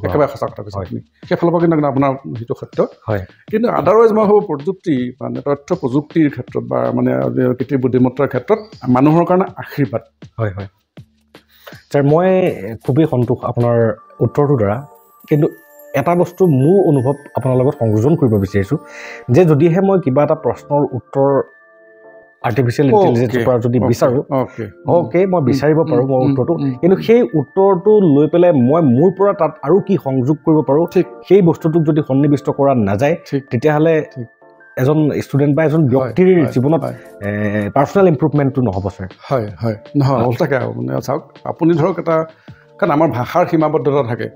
[SPEAKER 2] একেবাৰে সঁচা কথা কৈছে আপুনি সেইফালৰ পৰা কিন্তু আপোনাৰ সেইটো সত্য কিন্তু আদাৰৱাইজ মই ভাবোঁ প্ৰযুক্তি মানে তথ্য প্ৰযুক্তিৰ ক্ষেত্ৰত বা মানে কৃত্ৰিম বুদ্ধিমত্তাৰ ক্ষেত্ৰত মানুহৰ কাৰণে আশীৰ্বাদ
[SPEAKER 1] ছাৰ মই খুবেই সন্তোষ আপোনাৰ উত্তৰটোৰ দ্বাৰা কিন্তু এটা বস্তু মোৰ অনুভৱ আপোনাৰ লগত সংযোজন কৰিব বিচাৰিছোঁ যে যদিহে মই কিবা এটা প্ৰশ্নৰ উত্তৰ আৰ্টিফিচিয়েল ইণ্টেলিজেঞ্চৰ পৰা যদি বিচাৰোঁ মই বিচাৰিব পাৰোঁ মোৰ উত্তৰটো কিন্তু সেই উত্তৰটো লৈ পেলাই মই মোৰ পৰা তাত আৰু কি সংযোগ কৰিব পাৰোঁ সেই বস্তুটোক যদি সন্নিৱিষ্ট কৰা নাযায় তেতিয়াহ'লে এজন ষ্টুডেণ্ট বা এজন ব্যক্তিৰ জীৱনত পাৰ্চনেল ইম্প্ৰুভমেণ্টটো নহ'ব ছাৰ
[SPEAKER 2] নহয় ওলটাকৈ মানে চাওক আপুনি ধৰক এটা কাৰণ আমাৰ ভাষাৰ সীমাবদ্ধতা থাকে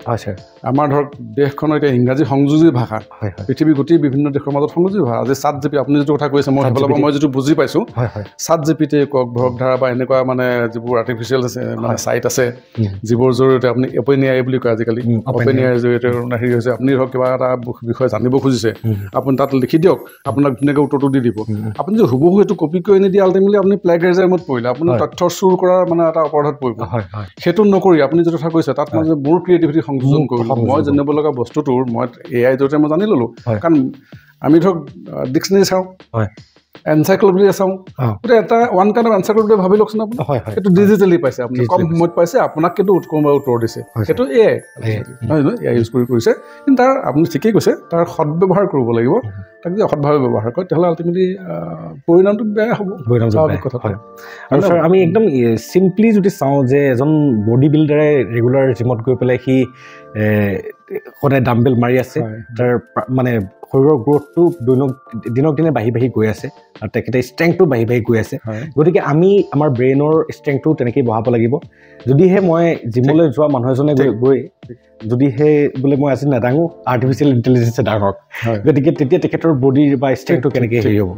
[SPEAKER 2] আমাৰ ধৰক দেশখনৰ এতিয়া ইংৰাজী সংযোজী ভাষা পৃথিৱীৰ গোটেই বিভিন্ন দেশৰ মাজত সংযোজী ভাষা আজি চাট জিপি আপুনি যিটো কথা কৈছে মই সেইফালৰ পৰা মই যিটো বুজি পাইছোঁ চাট জিপিতে কওক ভৰকধাৰা বা এনেকুৱা মানে যিবোৰ আৰ্টিফিচিয়েল মানে চাইট আছে যিবোৰ জৰিয়তে আপুনি অপেন এআই বুলি কয় আজিকালি অপেন এআইৰ জৰিয়তে হেৰি হৈছে আপুনি ধৰক কিবা এটা বিষয়ে জানিব খুজিছে আপুনি তাত লিখি দিয়ক আপোনাক ধুনীয়াকৈ উত্তৰটো দি দিব আপুনি যদি হুবহু এইটো কপি কৰি নিদিয়ে আল্টিমেটলি আপুনি প্লেগাৰিজমত পৰিলে আপুনি তথ্য চুৰ কৰাৰ মানে এটা অপৰাধত পৰিব সেইটো নকৰি আপুনি যিটো কথা কৈছে তাত মই মোৰ ক্ৰিয়েটিভিটি সংযোজন কৰিলোঁ মই জানিব লগা বস্তুটোৰ মই AI জৰিয়তে মই জানি ল'লোঁ কাৰণ আমি ধৰক ডিক্সনেৰী চাওঁ এনচাইক্লোপিডিয়া চাওঁ গতিকে এটা ওৱান কাইণ্ড অফ এনচাইক্লোপিডিয়া ভাবি লওকচোন আপুনি সেইটো ডিজিটেলি পাইছে আপুনি কম সময়ত পাইছে আপোনাক কিন্তু কোনোবাই উত্তৰ দিছে সেইটো AI নহয় নহয় AI ইউজ কৰিছে কিন্তু তাৰ আপুনি ঠিকেই কৈছে তাৰ সদব্যৱহাৰ কৰিব লাগিব তাক যদি অসৎভাৱে ব্যৱহাৰ কৰে তেতিয়াহ'লে আল্টিমেটলি পৰিণামটো বেয়া হ'ব
[SPEAKER 1] আৰু ছাৰ আমি একদম চিম্পলি যদি চাওঁ যে এজন বডি বিল্ডাৰে ৰেগুলাৰ জিমত গৈ পেলাই সি সদায় ডাম্বেল মাৰি আছে তাৰ মানে শৰীৰৰ গ্ৰথটো দিনক দিনে বাঢ়ি গৈ আছে আৰু তেখেতে ষ্ট্ৰেংথটো বাঢ়ি গৈ আছে গতিকে আমি আমাৰ ব্ৰেইনৰ ষ্ট্ৰেংথটো তেনেকেই বঢ়াব লাগিব যদিহে মই জিমলৈ যোৱা মানুহ এজনে গৈ যদিহে বোলে মই আজি নাদাঙো আৰ্টিফিচিয়েল ইণ্টেলিজেঞ্চে ডাঙৰক গতিকে তেতিয়া তেখেতৰ বডিৰ বা ষ্ট্ৰেংথটো কেনেকৈ হেৰি হ'ব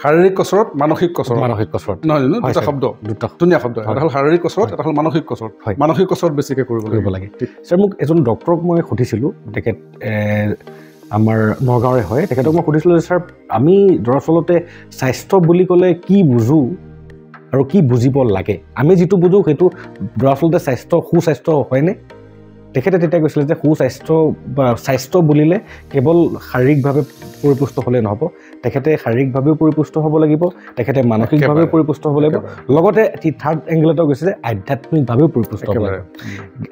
[SPEAKER 2] শাৰীৰিক কচৰত মানসিক কচৰত নহয় জানো দুটা শব্দ ধুনীয়া শব্দ এটা হ'ল শাৰীৰিক কচৰত এটা হ'ল মানসিক কচৰত মানসিক কচৰত বেছিকৈ কৰিব লাগে
[SPEAKER 1] ছাৰ মোক এজন ডক্টৰক মই সুধিছিলোঁ তেখেত আমাৰ নগাঁৱৰে হয় তেখেতক মই সুধিছিলোঁ যে ছাৰ আমি দৰাচলতে স্বাস্থ্য বুলি ক'লে কি বুজোঁ আৰু কি বুজিব লাগে আমি যিটো বুজোঁ সেইটো দৰাচলতে সুস্বাস্থ্য হয়নে তেখেতে তেতিয়া কৈছিলে যে সুস্বাস্থ্য বা স্বাস্থ্য বুলিলে কেৱল শাৰীৰিকভাৱে পৰিপুষ্ট হ'লে নহ'ব তেখেতে শাৰীৰিকভাৱেও পৰিপুষ্ট হ'ব লাগিব তেখেতে মানসিকভাৱেও পৰিপুষ্ট হ'ব লাগিব লগতে থাৰ্ড এংগেলতো গৈছে যে আধ্যাত্মিকভাৱেও পৰিপুষ্ট হ'ব লাগিব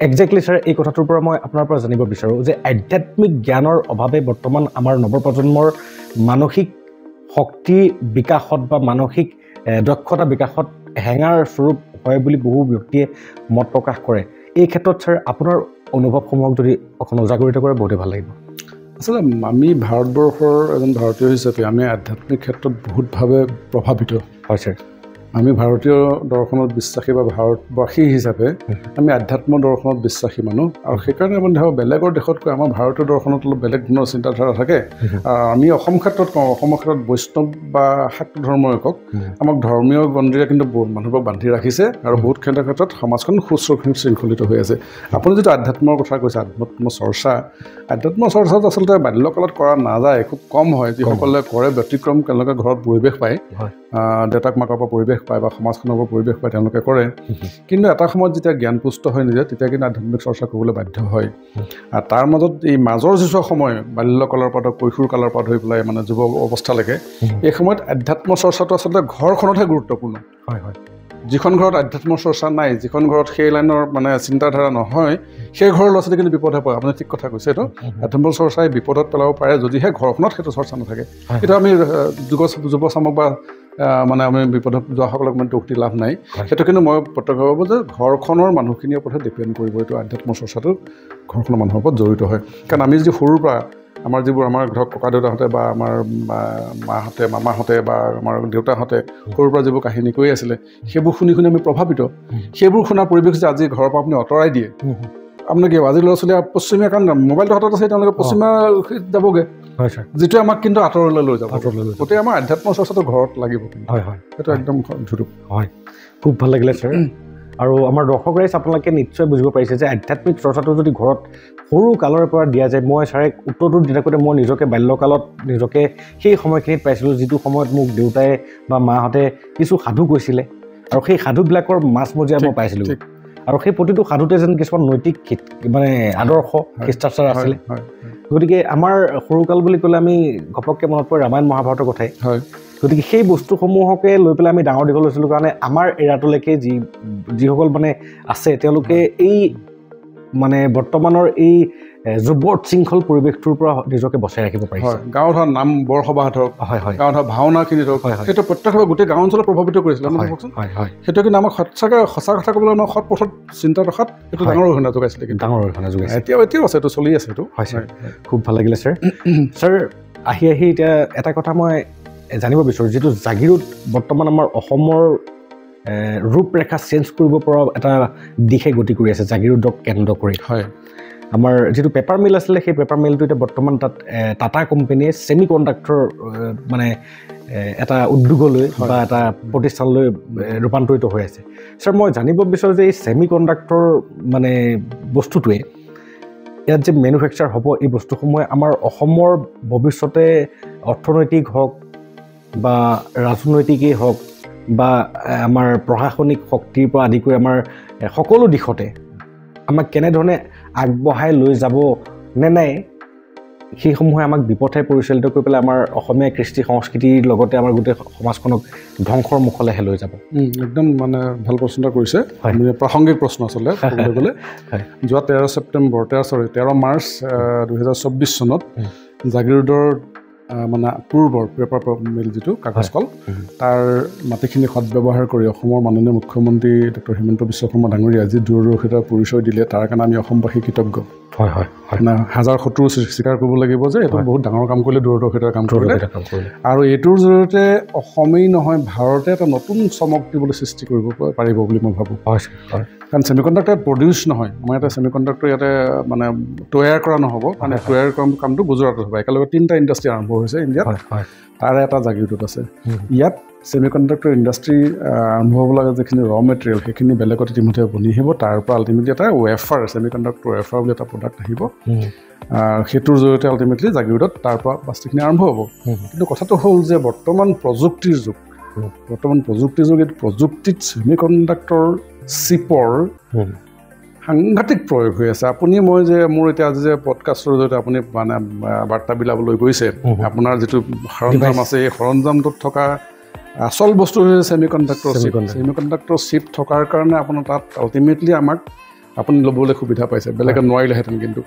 [SPEAKER 1] একজেক্টলি ছাৰ এই কথাটোৰ পৰা মই আপোনাৰ পৰা জানিব বিচাৰোঁ যে আধ্যাত্মিক জ্ঞানৰ অভাৱে বৰ্তমান আমাৰ নৱপ্ৰজন্মৰ মানসিক শক্তি বিকাশত বা মানসিক দক্ষতা বিকাশত হেঙাৰ স্বৰূপ হয় বুলি বহু ব্যক্তিয়ে মত প্ৰকাশ কৰে এই ক্ষেত্ৰত ছাৰ আপোনাৰ অনুভৱসমূহক যদি অকণ উজাগৰিত কৰে বহুতেই ভাল লাগিব
[SPEAKER 2] আচলতে আমি ভাৰতবৰ্ষৰ এজন ভাৰতীয় হিচাপে আমি আধ্যাত্মিক ক্ষেত্ৰত বহুতভাৱে প্ৰভাৱিত
[SPEAKER 1] হয় ছাৰ
[SPEAKER 2] আমি ভাৰতীয় দৰ্শনত বিশ্বাসী বা ভাৰতবাসী হিচাপে আমি আধ্যাত্ম দৰ্শনত বিশ্বাসী মানুহ আৰু সেইকাৰণে আমি ধৰক বেলেগৰ দেশতকৈ আমাৰ ভাৰতীয় দৰ্শনত অলপ বেলেগ ধৰণৰ চিন্তাধাৰা থাকে আমি অসম ক্ষেত্ৰত কওঁ অসমৰ ক্ষেত্ৰত বৈষ্ণৱ বা শাক্ত ধৰ্মই কওক আমাক ধৰ্মীয় গণ্ডীৰে কিন্তু মানুহবোৰক বান্ধি ৰাখিছে আৰু বহুত ক্ষেত্ৰত সমাজখন সুশৃংখলিত হৈ আছে আপুনি যিটো আধ্যাত্মৰ কথা কৈছে আধ্যাত্ম চৰ্চাটো আচলতে বাল্যকালত কৰা নাযায় খুব কম হয় যিসকলে কৰে ব্যতিক্ৰম তেওঁলোকে ঘৰত পৰিৱেশ পায় দেউতাক মাকৰ পৰা পৰিৱেশ পায় বা সমাজখনৰ পৰা পৰিৱেশ পায় তেওঁলোকে কৰে কিন্তু এটা সময়ত যেতিয়া জ্ঞানপুষ্ট হৈ নিজে তেতিয়া কিন্তু আধ্যাত্মিক চৰ্চা কৰিবলৈ বাধ্য হয় আৰু তাৰ মাজত এই মাজৰ কিছু সময় বাল্যকালৰ পৰা কৈশোৰ কালৰ পৰা ধৰি পেলাই মানে যুৱ অৱস্থালৈকে এই সময়ত আধ্যাত্ম চৰ্চাটো আচলতে ঘৰখনতহে গুৰুত্বপূৰ্ণ হয় যিখন ঘৰত আধ্যাত্ম চৰ্চা নাই যিখন ঘৰত সেই লাইনৰ মানে চিন্তাধাৰা নহয় সেই ঘৰৰ ল'ৰা ছোৱালী কিন্তু বিপদহে পৰে আপুনি ঠিক কথা কৈছে এইটো আধ্যাত্ম চৰ্চাই বিপদত পেলাব পাৰে যদিহে ঘৰখনত সেইটো চৰ্চা নাথাকে এইটো আমি যুৱ চামক বা মানে আমি বিপদত যোৱাসকলক মানে দুখ দি লাভ নাই সেইটো কিন্তু মই প্ৰত্যক্ষভাৱে ভাবোঁ যে ঘৰখনৰ মানুহখিনিৰ ওপৰতহে ডিপেণ্ড কৰিব এইটো আধ্যাত্ম চৰ্চাটো ঘৰখনৰ মানুহৰ ওপৰত জড়িত হয় কাৰণ আমি যদি সৰুৰ পৰা আমাৰ যিবোৰ আমাৰ ধৰক ককা দেউতাহঁতে বা আমাৰ মাহঁতে মামাহঁতে বা আমাৰ দেউতাহঁতে সৰুৰ পৰা যিবোৰ কাহিনী কৈ আছিলে সেইবোৰ শুনি আমি প্ৰভাৱিত সেইবোৰ শুনাৰ পৰিৱেশ যে আজি ঘৰৰ পৰা আপুনি আঁতৰাই দিয়ে আপোনাৰ কি আজি ল'ৰা ছোৱালীয়ে পশ্চিমীয়া কাৰণ মোবাইলটো হাতত আছে তেওঁলোকে পশ্চিমীয়া যাবগৈ যিটোৱে আমাক কিন্তু আঁতৰলৈ লৈ যাব গতিকে আমাৰ আধ্যাত্ম চৰ্চাটো ঘৰত লাগিব সেইটো একদম ধুৰুপ
[SPEAKER 1] হয় খুব ভাল লাগিলে ছাৰ আৰু আমাৰ দৰ্শক ৰাইজ আপোনালোকে নিশ্চয় বুজিব পাৰিছে যে আধ্যাত্মিক চৰ্চাটো যদি ঘৰত সৰু কালৰে পৰা দিয়া যায় মই ছাৰে উত্তৰটো দি থাকোঁতে মই নিজকে বাল্যকালত নিজকে সেই সময়খিনিত পাইছিলোঁ যিটো সময়ত মোক দেউতাই বা মাহঁতে কিছু সাধু কৈছিলে আৰু সেই সাধুবিলাকৰ মাছমজিয়া মই পাইছিলোঁ আৰু সেই প্ৰতিটো সাধুতে যেন কিছুমান নৈতিক মানে আদৰ্শ শিষ্টাচাৰ আছিলে গতিকে আমাৰ সৰুকাল বুলি ক'লে আমি ঘপককৈ মনত পৰে ৰামায়ণ মহাভাৰতৰ কথাই গতিকে সেই বস্তুসমূহকে লৈ পেলাই আমি ডাঙৰ দীঘল হৈছিলোঁ কাৰণে আমাৰ এৰাটোলৈকে যিসকল মানে আছে তেওঁলোকে এই মানে বৰ্তমানৰ এই যুৱত শৃংখল পৰিৱেশটোৰ পৰা নিজকে বচাই ৰাখিব পাৰিছে
[SPEAKER 2] গাঁৱত ধৰক নাম বৰসবাহ ধৰক গাঁৱত ধৰক ভাওনাখিনি ধৰক সেইটো প্ৰত্যক্ষভাৱে গোটেই গাঁও অঞ্চলত প্ৰভাৱিত কৰিছিলে সেইটো কিন্তু আমাক সঁচাকৈ সঁচা কথা ক'বলৈ আমাক সৎ পথত চিন্তা ৰখাত এইটো ডাঙৰ অৰিহণা যোগাইছিলে কিন্তু
[SPEAKER 1] ডাঙৰ অৰিহণা যোগাইছে
[SPEAKER 2] এতিয়াও আছে এইটো চলি আছে এইটো
[SPEAKER 1] হয় ছাৰ খুব ভাল লাগিলে ছাৰ ছাৰ আহি এতিয়া এটা কথা মই জানিব বিচাৰোঁ যিটো জাগিৰোড বৰ্তমান আমাৰ অসমৰ ৰূপৰেখা চেঞ্জ কৰিব পৰা এটা দিশে গতি কৰি আছে জাগিৰোডক কেন্দ্ৰ কৰি আমাৰ যিটো পেপাৰ মিল আছিলে সেই পেপাৰ মিলটো এতিয়া বৰ্তমান তাত টাটা কোম্পানীয়ে ছেমি কণ্ডাক্টৰ মানে এটা উদ্যোগলৈ বা এটা প্ৰতিষ্ঠানলৈ ৰূপান্তৰিত হৈ আছে ছাৰ মই জানিব বিচাৰোঁ যে এই ছেমি কণ্ডাক্টৰ মানে বস্তুটোৱে ইয়াত যে মেনুফেকচাৰ হ'ব এই বস্তুসমূহে আমাৰ অসমৰ ভৱিষ্যতে অৰ্থনৈতিক হওক বা ৰাজনৈতিকেই হওক বা আমাৰ প্ৰশাসনিক শক্তিৰ পৰা আদি কৰি আমাৰ সকলো দিশতে আমাক কেনেধৰণে আগবঢ়াই লৈ যাব নে নাই সেইসমূহে আমাক বিপথে পৰিচালিত কৰি পেলাই আমাৰ অসমীয়া কৃষ্টি সংস্কৃতিৰ লগতে আমাৰ গোটেই সমাজখনক ধ্বংসৰ মুখলৈহে লৈ যাব
[SPEAKER 2] একদম মানে ভাল প্ৰশ্ন এটা কৰিছে প্ৰাসংগিক প্ৰশ্ন আচলতে ক'বলৈ গ'লে যোৱা 13 মাৰ্চ 2024 চনত জাগিৰোডৰ মানে পূৰ্বৰ পেপাৰ মিল যিটো কাগজ কল তাৰ মাটিখিনি সদব্যৱহাৰ কৰি অসমৰ মাননীয় মুখ্যমন্ত্ৰী ডক্টৰ হিমন্ত বিশ্ব শৰ্মা ডাঙৰীয়া যি দূৰদৰ্শিতাৰ পৰিচয় দিলে তাৰ কাৰণে আমি অসমবাসী কৃতজ্ঞ হয় হাজাৰ শত্ৰু স্বীকাৰ কৰিব লাগিব যে এইটো বহুত ডাঙৰ কাম কৰিলে দূৰদৰ্শিতাৰ কাম কৰিলে আৰু এইটোৰ জৰিয়তে অসমেই নহয় ভাৰতে এটা নতুন চমক দিবলৈ সৃষ্টি কৰিব পাৰিব বুলি মই ভাবোঁ কাৰণ ছেমিকণ্ডাক্টৰ প্ৰডিউচ নহয় আমাৰ এটা ছেমিকণ্ডাক্টৰ ইয়াতে মানে তৈয়াৰ কৰা নহ'ব মানে তৈয়াৰ কামটো গুজৰাটত হ'ব একেলগে 3টা ইণ্ডাষ্ট্ৰি আৰম্ভ হৈছে ইণ্ডিয়াত তাৰে এটা জাগিৰোডত আছে ইয়াত ছেমিকণ্ডাক্টৰ ইণ্ডাষ্ট্ৰি আৰম্ভ হ'ব লাগে যিখিনি ৰ মেটেৰিয়েল সেইখিনি বেলেগত ইতিমধ্যে বনি আহিব তাৰ পৰা আল্টিমেটলি এটা ৱেফাৰ ছেমিকণ্ডাক্টৰ ৱেফাৰ বুলি এটা প্ৰডাক্ট আহিব সেইটোৰ জৰিয়তে আল্টিমেটলি জাগিৰোডত তাৰ পৰা বস্তুখিনি আৰম্ভ হ'ব কিন্তু কথাটো হ'ল যে বৰ্তমান প্ৰযুক্তিৰ যুগ এই প্ৰযুক্তিত ছেমিকণ্ডাক্টৰ চিপৰ সাংঘাতিক প্ৰয়োগ হৈ আছে আপুনি মই যে মোৰ এতিয়া আজি যে পডকাষ্টৰ জৰিয়তে আপুনি মানে বাৰ্তা বিলাবলৈ গৈছে আপোনাৰ যিটো সৰঞ্জাম আছে এই সৰঞ্জামটোত থকা আচল বস্তু হৈছে ছেমিকণ্ডাক্টৰ চিপ থকাৰ কাৰণে আপোনাৰ তাত আল্টিমেটলি আমাক আপুনি ল'বলৈ সুবিধা পাইছে বেলেগে নোৱাৰিলেহেঁতেন কিন্তু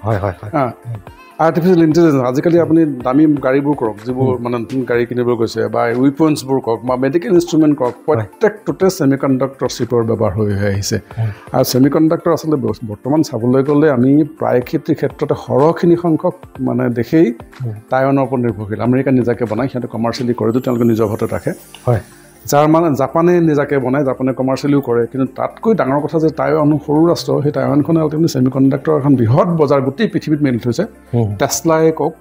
[SPEAKER 2] আৰ্টিফিচিয়েল ইণ্টেলিজেঞ্চ আজিকালি আপুনি দামী গাড়ীবোৰ কৰক যিবোৰ মানে নতুন গাড়ী কিনিবলৈ গৈছে বা উইপনছবোৰ কওক বা মেডিকেল ইনষ্ট্ৰুমেণ্ট কওক প্ৰত্যেকটোতে ছেমিকণ্ডাক্টৰ চিপৰ ব্যৱহাৰ হৈ আহিছে আৰু ছেমিকণ্ডাক্টৰ আচলতে বৰ্তমান চাবলৈ গ'লে আমি প্ৰায় ক্ষেত্ৰতে সৰহখিনি সংখ্যক মানে দেশেই টাইৱানৰ ওপৰত নিৰ্ভৰশীল আমেৰিকা নিজাকৈ বনায় সিহঁতে কমাৰ্চিয়েলি কৰে যদিও তেওঁলোকে নিজৰ ভাতত ৰাখে জাপানে নিজাকৈ বনায় জাপানে কমাৰ্চিয়েলিও কৰে কিন্তু তাতকৈ ডাঙৰ কথা যে টাইৱান সৰু ৰাষ্ট্ৰ সেই টাইৱানখনে আল্টিমেটলি ছেমিকণ্ডাক্টৰ এখন বৃহৎ বজাৰ গোটেই পৃথিৱীত মেলি থৈছে টেছলাই কওক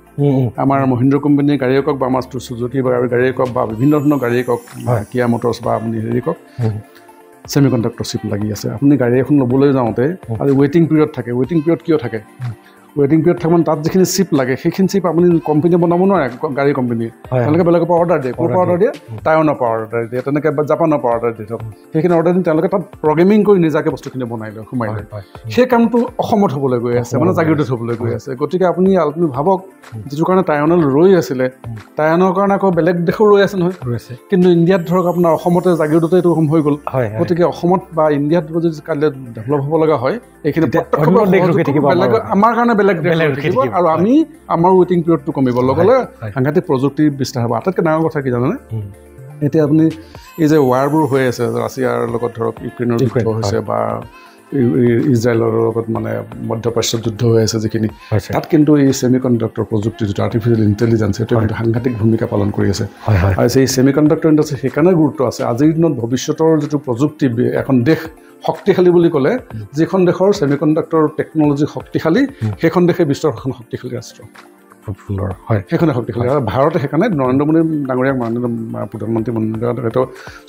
[SPEAKER 2] আমাৰ মহিন্দ্ৰ কোম্পানীৰ গাড়ীয়ে কওক বা আমাৰ চুজুকি গাড়ীয়ে কওক বা বিভিন্ন ধৰণৰ গাড়ীয়ে কওক কিয়া মটৰ্ছ বা আপুনি হেৰি কওক ছেমিকণ্ডাক্টৰ চিপ লাগি আছে আপুনি গাড়ী এখন ল'বলৈ যাওঁতে আজি ৱেইটিং পিৰিয়ড থাকে ৱেইটিং পিৰিয়ড কিয় থাকে ৱেইটিং পিৰিয়ড থাকে মানে তাত যিখিনি চিপ লাগে সেইখিনি চিপ আপুনি কোম্পানীয়ে বনাব নোৱাৰে গাড়ী কোম্পানীয়ে তেওঁলোকে বেলেগৰ পৰা অৰ্ডাৰ দিয়ে ক'ৰ পৰা অৰ্ডাৰ দিয়ে টাইৱানৰ পৰা অৰ্ডাৰ দিয়ে তেনেকৈ জাপানৰ পৰা অৰ্ডাৰ দিয়ে সেইখিনি অৰ্ডাৰ দি তেওঁলোকে তাত প্ৰগ্ৰেমিং কৰি নিজাকৈ বস্তুখিনি বনাই লয় সোমাই লয় সেই কামটো অসমত হ'বলৈ গৈ আছে মানে জাগিৰোডত হ'বলৈ গৈ আছে গতিকে আপুনি ভাবক যিটো কাৰণে টাইৱানত ৰৈ আছিলে টাইৱানৰ কাৰণে আকৌ বেলেগ দেশো ৰৈ আছে নহয় কিন্তু ইণ্ডিয়াত ধৰক আপোনাৰ অসমতে জাগিৰোডতে এইটো হৈ গ'ল গতিকে অসমত বা ইণ্ডিয়াত যদি কাইলৈ ডেভেলপ হ'ব লগা হয় এইখিনি আমাৰ কাৰণে বেলেগ থাকিব আৰু আমি আমাৰ ৱেইটিং পিৰিয়ডটো কমিব লগতে সাংঘাতিক প্ৰযুক্তিৰ বিস্তাৰ হ'ব আটাইতকৈ ডাঙৰ কথা কি জানেনে এতিয়া আপুনি এই যে ৱাৰবোৰ হৈ আছে ৰাছিয়াৰ লগত ধৰক ইউক্ৰেইনৰ যুদ্ধ হৈছে বা ইজৰাইলৰ লগত মানে মধ্যপ্ৰাচ্যত যুদ্ধ হৈ আছে যিখিনি তাত কিন্তু এই ছেমিকণ্ডাক্টৰ প্ৰযুক্তি যিটো আৰ্টিফিচিয়েল ইণ্টেলিজেঞ্চ সেইটো কিন্তু সাংঘাতিক ভূমিকা পালন কৰি আছে আৰু এই ছেমিকণ্ডাক্টৰ ইণ্ডাষ্ট্ৰি সেইকাৰণে গুৰুত্ব আছে আজিৰ দিনত ভৱিষ্যতৰ যিটো প্ৰযুক্তি এখন দেশ শক্তিশালী বুলি ক'লে যিখন দেশৰ ছেমিকণ্ডাক্টৰ টেকন'লজি শক্তিশালী সেইখন দেশে বিশ্বৰ এখন শক্তিশালী ৰাষ্ট্ৰ সুন্দৰ সেইখনে শক্তিশালী আৰু ভাৰতে সেইকাৰণে নৰেন্দ্ৰ মোদী ডাঙৰীয়াক মাননীয় প্ৰধানমন্ত্ৰী মন্ত্ৰীটো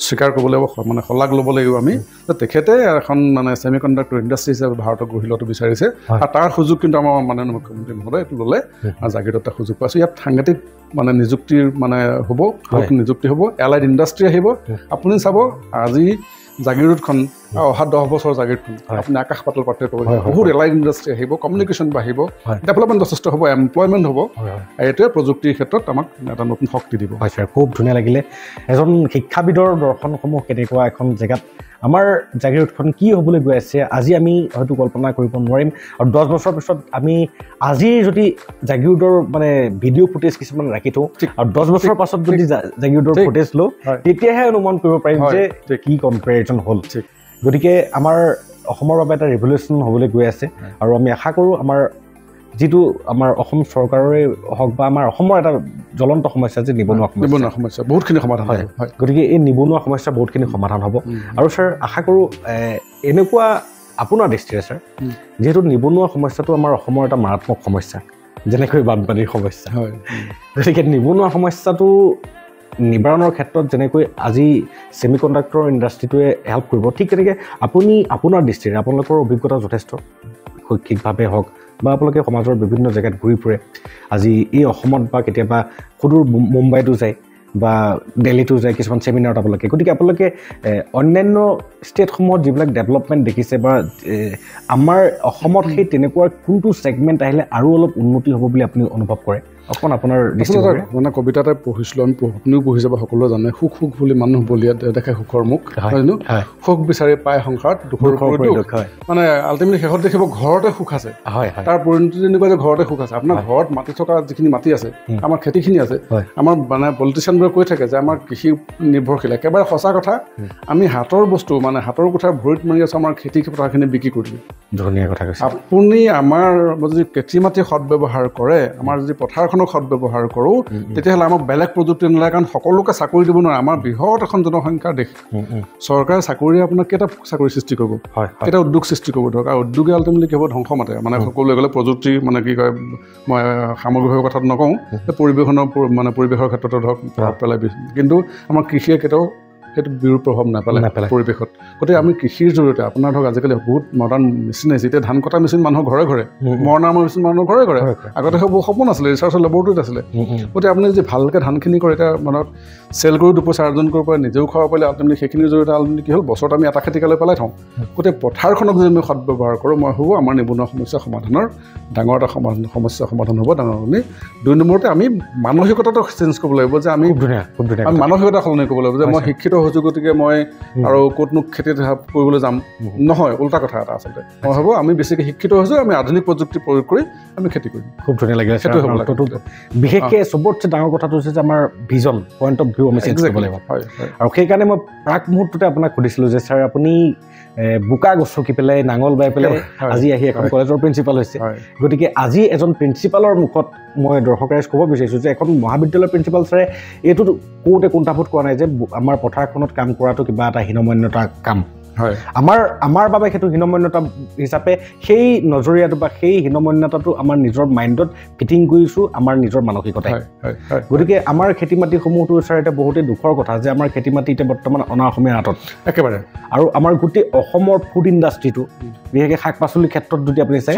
[SPEAKER 2] স্বীকাৰ কৰিব লাগিব মানে শলাগ ল'ব লাগিব আমি যে তেখেতে এখন মানে ছেমিকণ্ডাক্টৰ ইণ্ডাষ্ট্ৰি হিচাপে ভাৰতক গঢ়ি লোৱাটো বিচাৰিছে আৰু তাৰ সুযোগ কিন্তু আমাৰ মাননীয় মুখ্যমন্ত্ৰী মহোদয়ে এইটো ল'লে আৰু জাগিৰোডত এটা সুযোগ পাইছোঁ ইয়াত সাংঘাতিক মানে নিযুক্তিৰ মানে হ'ব বহুত নিযুক্তি হ'ব এলাইড ইণ্ডাষ্ট্ৰি আহিব আপুনি চাব আজি জাগিৰোডখন অহা 10 বছৰ জাগিৰোডখন আপুনি আকাশ পাতাল পাৰ্থক্য কৰিব বহুত এলাইড ইণ্ডাষ্ট্ৰি আহিব কমিউনিকেশ্যন বাঢ়িব ডেভেলপমেণ্ট যথেষ্ট হ'ব এমপ্লয়মেণ্ট হ'ব এইটোৱে প্ৰযুক্তিৰ ক্ষেত্ৰত আমাক এটা নতুন শক্তি দিব
[SPEAKER 1] হয় ছাৰ খুব ধুনীয়া লাগিলে এজন শিক্ষাবিদৰ দৰ্শনসমূহ কেনেকুৱা এখন জেগাত আমাৰ জাগিৰোডখন কি হ'বলৈ গৈ আছে আজি আমি হয়তো কল্পনা কৰিব নোৱাৰিম আৰু 10 বছৰৰ পিছত আমি আজি যদি জাগিৰোডৰ মানে ভিডিঅ' ফুটেজ কিছুমান ৰাখি থওঁ আৰু 10 বছৰৰ পাছত যদি জাগিৰোডৰ ফুটেজ লওঁ তেতিয়াহে অনুমান কৰিব পাৰিম যে কি কম্পেৰিজন হ'ল গতিকে আমাৰ অসমৰ বাবে এটা ৰিভলিউশ্যন হ'বলৈ গৈ আছে আৰু আমি আশা কৰোঁ আমাৰ যিটো আমাৰ অসম চৰকাৰৰে হওক বা আমাৰ অসমৰ এটা জ্বলন্ত সমস্যা যে নিবনুৱা
[SPEAKER 2] সমস্যা বহুতখিনি সমাধান হয়
[SPEAKER 1] গতিকে এই নিবনুৱা সমস্যা বহুতখিনি সমাধান হ'ব আৰু ছাৰ আশা কৰোঁ এনেকুৱা আপোনাৰ দৃষ্টিৰে ছাৰ যিহেতু নিবনুৱা সমস্যাটো আমাৰ অসমৰ এটা মাৰাত্মক সমস্যা যেনেকৈ বানপানীৰ সমস্যা গতিকে নিবনুৱা সমস্যাটো নিবাৰণৰ ক্ষেত্ৰত যেনেকৈ আজি ছেমিকণ্ডাক্টৰ ইণ্ডাষ্ট্ৰিটোৱে হেল্প কৰিব ঠিক তেনেকৈ আপুনি আপোনাৰ দৃষ্টিৰে আপোনালোকৰ অভিজ্ঞতা যথেষ্ট শৈক্ষিকভাৱে হওক বা আপোনালোকে সমাজৰ বিভিন্ন জেগাত ঘূৰি ফুৰে আজি এই অসমত বা কেতিয়াবা সুদূৰ মুম্বাইতো যায় বা দিল্লীতো যায় কিছুমান ছেমিনাৰত আপোনালোকে গতিকে আপোনালোকে অন্যান্য ষ্টেটসমূহত যিবিলাক ডেভেলপমেণ্ট দেখিছে বা আমাৰ অসমত সেই তেনেকুৱা কোনটো ছেগমেণ্ট আহিলে আৰু অলপ উন্নতি হ'ব বুলি আপুনি অনুভৱ কৰে অকণ আপোনাৰ দৃষ্টিকোণেৰে
[SPEAKER 2] মানে কবিতা এটা পঢ়িছিলোঁ আমি আপুনিও পঢ়িছে বা সকলোৱে জানে সুখ সুখ বুলি মানুহ বলিয়া দেখে সুখৰ মুখ হয়নো সুখ বিচাৰি পায় সংসাৰত দুখৰ দুখ মানে আল্টিমেটলি শেষত দেখিব ঘৰতে সুখ আছে তাৰ পৰিণতি তেনেকুৱা যে ঘৰতে সুখ আছে আপোনাৰ ঘৰত মাটি থকা যিখিনি মাটি আছে আমাৰ খেতিখিনি আছে আমাৰ মানে পলিটিচিয়ানবোৰে কৈ থাকে যে আমাৰ কৃষি নিৰ্ভৰশীল একেবাৰে সঁচা কথা আমি হাতৰ বস্তু মানে হাতৰ কোঠাৰ ভৰিত মাৰি আছোঁ আমাৰ খেতি পথাৰখিনি বিক্ৰী কৰি দিলোঁ
[SPEAKER 1] ধুনীয়া কথা কৈছে
[SPEAKER 2] আপুনি আমাৰ যদি খেতি মাটি সদব্যৱহাৰ কৰে আমাৰ যদি পথাৰখনক সদব্যৱহাৰ কৰোঁ তেতিয়াহ'লে আমাক বেলেগ প্ৰযুক্তি নালাগে কাৰণ সকলোকে চাকৰি দিব নোৱাৰে আমাৰ বৃহৎ এখন জনসংখ্যাৰ দেশ চৰকাৰে চাকৰি আপোনাক কেইটা চাকৰি সৃষ্টি কৰিব কেইটা উদ্যোগ সৃষ্টি কৰিব ধৰক আৰু উদ্যোগে আল্টিমেটলি কেৱল ধ্বংস মাতে মানে সকলোৱে গ'লে প্ৰযুক্তি মানে কি কয় মই সামগ্ৰিকভাৱে কথাটো নকওঁ পৰিৱেশনৰ মানে পৰিৱেশৰ ক্ষেত্ৰতে ধৰক প্ৰভাৱ পেলাই কিন্তু আমাৰ কৃষিয়ে কেতিয়াও সেইটো বিৰূপ প্ৰভাৱ নাপেলায় পৰিৱেশত গতিকে আমি কৃষিৰ জৰিয়তে আপোনাৰ ধৰক আজিকালি বহুত মডাৰ্ণ মেচিন আহিছে এতিয়া ধান কটা মেচিন মানুহৰ ঘৰে ঘৰে মৰণা মেচিন মানুহৰ ঘৰে ঘৰে আগতে সেইবোৰ সপোন আছিলে ৰিচাৰ্চৰ লেবৰেটৰীত আছিলে গতিকে আপুনি যদি ভালকৈ ধানখিনি কৰে এতিয়া মানে চেল কৰি দুপইচা অৰ্জন কৰিব পাৰে নিজেও খাব পাৰিলে আল্টিমেটলি সেইখিনিৰ জৰিয়তে আল্টিমেটলি কি হ'ল বছৰত আমি এটা খেতিকালৈ পেলাই থওঁ গতিকে পথাৰখনক যদি আমি সদব্যৱহাৰ কৰোঁ মই ভাবোঁ আমাৰ নিবনুৱা সমস্যা সমাধানৰ ডাঙৰ এটা সমস্যা সমাধান হ'ব ডাঙৰ আমি 2 নম্বৰতে আমি মানসিকতাটো চেঞ্জ কৰিব লাগিব যে আমি মানসিকতা সলনি কৰিব লাগিব যে মই শিক্ষিত হৈছোঁ গতিকে মই আৰু ক'তনো খেতি কৰিবলৈ যাম নহয় উল্টা কথা এটা আচলতে মই ভাবোঁ আমি বেছিকৈ শিক্ষিত হৈছোঁ আমি আধুনিক প্ৰযুক্তি প্ৰয়োগ কৰি আমি খেতি কৰিম
[SPEAKER 1] খুব ধুনীয়া লাগিলে সেইটো হ'ব লাগে বিশেষকৈ চবতছে ডাঙৰ কথাটো হৈছে যে আমাৰ ভিজন পইণ্ট অফ ভিউ আমি চেঞ্জ কৰিব লাগিব আৰু সেইকাৰণে মই প্ৰাক মুহূৰ্ততে আপোনাক সুধিছিলোঁ যে ছাৰ আপুনি বোকা গছকি পেলাই নাঙল বাই পেলাই আজি আহি এখন কলেজৰ প্ৰিন্সিপাল হৈছে গতিকে আজি এজন প্ৰিন্সিপালৰ মুখত মই দৰ্শকৰে ক'ব বিচাৰিছোঁ যে এখন মহাবিদ্যালয়ৰ প্ৰিন্সিপাল ছাৰে এইটো কওঁতে কুণ্ঠাবোধ কৰা নাই যে আমাৰ পথাৰখনত কাম কৰাটো কিবা এটা হীনমন্যতা কাম আমাৰ বাবে সেইটো হীনমন্যতা হিচাপে সেই নজৰীয়াটো বা সেই হীনমন্যতাটো আমাৰ নিজৰ মাইণ্ডত ফিটিং কৰিছোঁ আমাৰ নিজৰ মানসিকতাই গতিকে আমাৰ খেতি মাটিসমূহতো ছাৰ এতিয়া বহুতেই দুখৰ কথা যে আমাৰ খেতি মাটি এতিয়া বৰ্তমান অনা অসমীয়াৰ হাতত একেবাৰে আৰু আমাৰ গোটেই অসমৰ ফুড ইণ্ডাষ্ট্ৰিটো বিশেষকৈ শাক পাচলিৰ ক্ষেত্ৰত যদি আপুনি চাই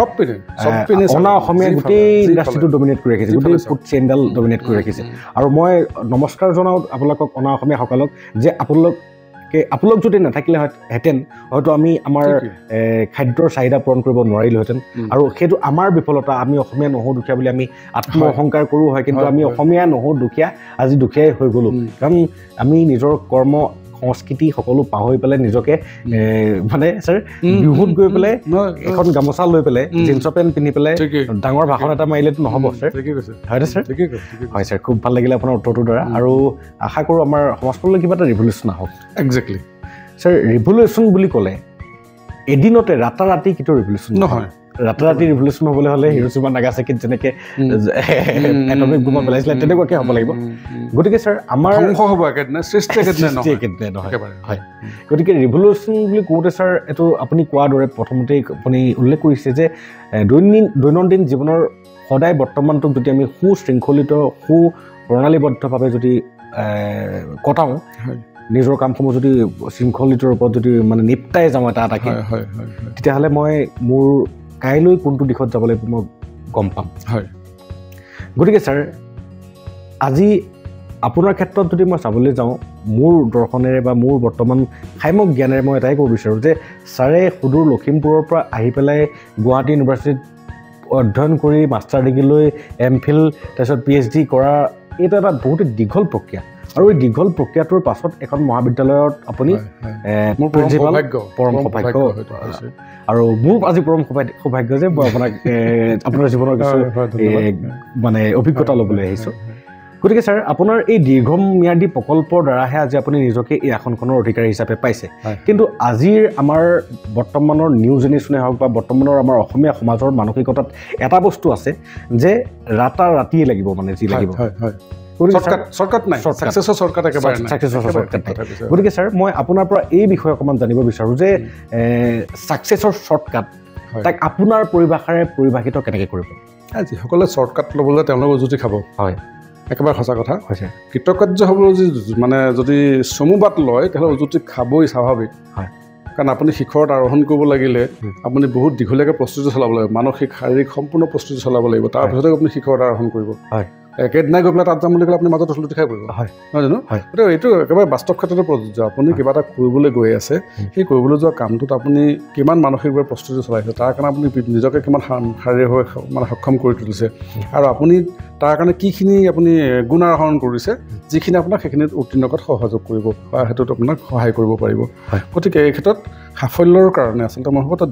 [SPEAKER 1] অনা অসমীয়া গোটেই ইণ্ডাষ্ট্ৰিটো ডমিনেট কৰি ৰাখিছে গোটেই ফুড চেইনডাল ডমিনেট কৰি ৰাখিছে আৰু মই নমস্কাৰ জনাওঁ আপোনালোকক অনা অসমীয়াসকলক যে আপোনালোক যদি নাথাকিলেহেঁতেন হয়তো আমি আমাৰ খাদ্যৰ চাহিদা পূৰণ কৰিব নোৱাৰিলোহেঁতেন আৰু সেইটো আমাৰ বিফলতা আমি অসমীয়া নহওঁ দুখীয়া বুলি আমি আত্ম অহংকাৰ কৰোঁ হয় কিন্তু আমি অসমীয়া নহওঁ দুখীয়া আজি দুখীয়াই হৈ গ'লোঁ কাৰণ আমি নিজৰ কৰ্ম সংস্কৃতি সকলো পাহৰি পেলাই নিজকে মানে ছাৰ বিহুত গৈ পেলাই এখন গামোচা লৈ পেলাই জিন্স পেণ্ট পিন্ধি পেলাই ডাঙৰ ভাষণ এটা মাৰিলেতো নহ'ব ছাৰ হয়নে ছাৰ হয় ছাৰ খুব ভাল লাগিলে আপোনাৰ উত্তৰটোৰ দ্বাৰা আৰু আশা কৰোঁ আমাৰ সমাজখনলৈ কিবা এটা ৰিভলিউশ্যন আহক
[SPEAKER 2] একজেক্টলি
[SPEAKER 1] ছাৰ ৰিভলিউশ্যন বুলি ক'লে এদিনতে ৰাতাৰাতি কিন্তু ৰিভলিউশ্যন নহয় ৰাতাৰাতি ৰিভলিউশ্যন হ'বলৈ হ'লে হিৰোচিমা নাগাচাকিত যেনেকৈ এটমিক বোমা পেলাইছিলে তেনেকুৱাকৈ হ'ব লাগিব গতিকে ছাৰ আমাৰ হয় গতিকে ৰিভলিউশ্যন বুলি কওঁতে ছাৰ এইটো আপুনি কোৱাৰ দৰে প্ৰথমতেই আপুনি উল্লেখ কৰিছে যে দৈনন্দিন জীৱনৰ সদায় বৰ্তমানটোক যদি আমি সুশৃংখলিত সুপ্ৰণালীবদ্ধভাৱে যদি কটাওঁ নিজৰ কামসমূহ যদি শৃংখলিত ৰূপত যদি মানে নিপটাই যাওঁ এটা এটাকৈ তেতিয়াহ'লে মই মোৰ কাইলৈ কোনটো দিশত যাব লাগিব মই গম পাম গতিকে ছাৰ আজি আপোনাৰ ক্ষেত্ৰত যদি মই চাবলৈ যাওঁ মোৰ দৰ্শনেৰে বা মোৰ বৰ্তমান সাম্যক জ্ঞানেৰে মই এটাই ক'ব বিচাৰোঁ যে ছাৰে সুদূৰ লখিমপুৰৰ পৰা আহি পেলাই গুৱাহাটী ইউনিভাৰ্চিটিত অধ্যয়ন কৰি মাষ্টাৰ ডিগ্ৰী লৈ MPhil তাৰপিছত PhD কৰা এইটো এটা বহুতেই দীঘল প্ৰক্ৰিয়া আৰু এই দীঘল প্ৰক্ৰিয়াটোৰ পাছত এখন মহাবিদ্যালয়ত আপুনি প্ৰিন্সিপাল পৰম সৌভাগ্য আৰু মোৰ আজি পৰম সৌভাগ্য যে মই আপোনাক আপোনাৰ জীৱনৰ কিছু মানে অভিজ্ঞতা ল'বলৈ আহিছোঁ গতিকে ছাৰ আপোনাৰ এই দীৰ্ঘম্যাদী প্ৰকল্পৰ দ্বাৰাহে আজি আপুনি নিজকে এই আসনখনৰ অধিকাৰী হিচাপে পাইছে কিন্তু আজিৰ আমাৰ বৰ্তমানৰ নিউ জেনেৰেশ্যনে হওক বা বৰ্তমানৰ আমাৰ অসমীয়া সমাজৰ মানসিকতাত এটা বস্তু আছে যে ৰাতিয়ে লাগিব মানে যি লাগিব গতিকে ছাৰ মই আপোনাৰ পৰা এই বিষয়ে অকণমান জানিব বিচাৰোঁ যে ছাকচেছৰ শ্বৰ্টকাট তাক আপোনাৰ পৰিভাষাৰে পৰিভাষিত কেনেকৈ কৰিব
[SPEAKER 2] যিসকলে শ্বৰ্টকাট ল'বলৈ তেওঁলোকে উজুতি খাব
[SPEAKER 1] হয়
[SPEAKER 2] একেবাৰে সঁচা কথা হৈছে কৃতকাৰ্য হ'বলৈ মানে যদি চমু বাট লয় তেতিয়াহ'লে উজুতি খাবই স্বাভাৱিক
[SPEAKER 1] হয়
[SPEAKER 2] কাৰণ আপুনি শিখৰত আৰোহণ কৰিব লাগিলে আপুনি বহুত দীঘলীয়াকৈ প্ৰস্তুতি চলাব লাগিব মানসিক শাৰীৰিক সম্পূৰ্ণ প্ৰস্তুতি চলাব লাগিব তাৰপিছতে আপুনি শিখৰত আৰোহণ কৰিব একেদিনাই গৈ পেলাই তাত যাম বুলি ক'লে আপুনি মাজত উঠি খাই পৰিব নহয় জানো গতিকে এইটো একেবাৰে বাস্তৱ ক্ষেত্ৰতে প্ৰযোজ্য আপুনি কিবা এটা কৰিবলৈ গৈ আছে সেই কৰিবলৈ যোৱা কামটোত আপুনি কিমান মানসিকভাৱে প্ৰস্তুতি চলাইছে তাৰ কাৰণে আপুনি নিজকে কিমান শাৰীৰিকভাৱে মানে সক্ষম কৰি তুলিছে আৰু আপুনি তাৰ কাৰণে কিখিনি আপুনি গুণ আহৰণ কৰিছে যিখিনি আপোনাক সেইখিনিত উত্তীৰ্ণ কৰাত সহযোগ কৰিব বা সেইটোত আপোনাক সহায় কৰিব পাৰিব গতিকে এই ক্ষেত্ৰত সাফল্যৰ কাৰণে আচলতে মই ভাবোঁ এটা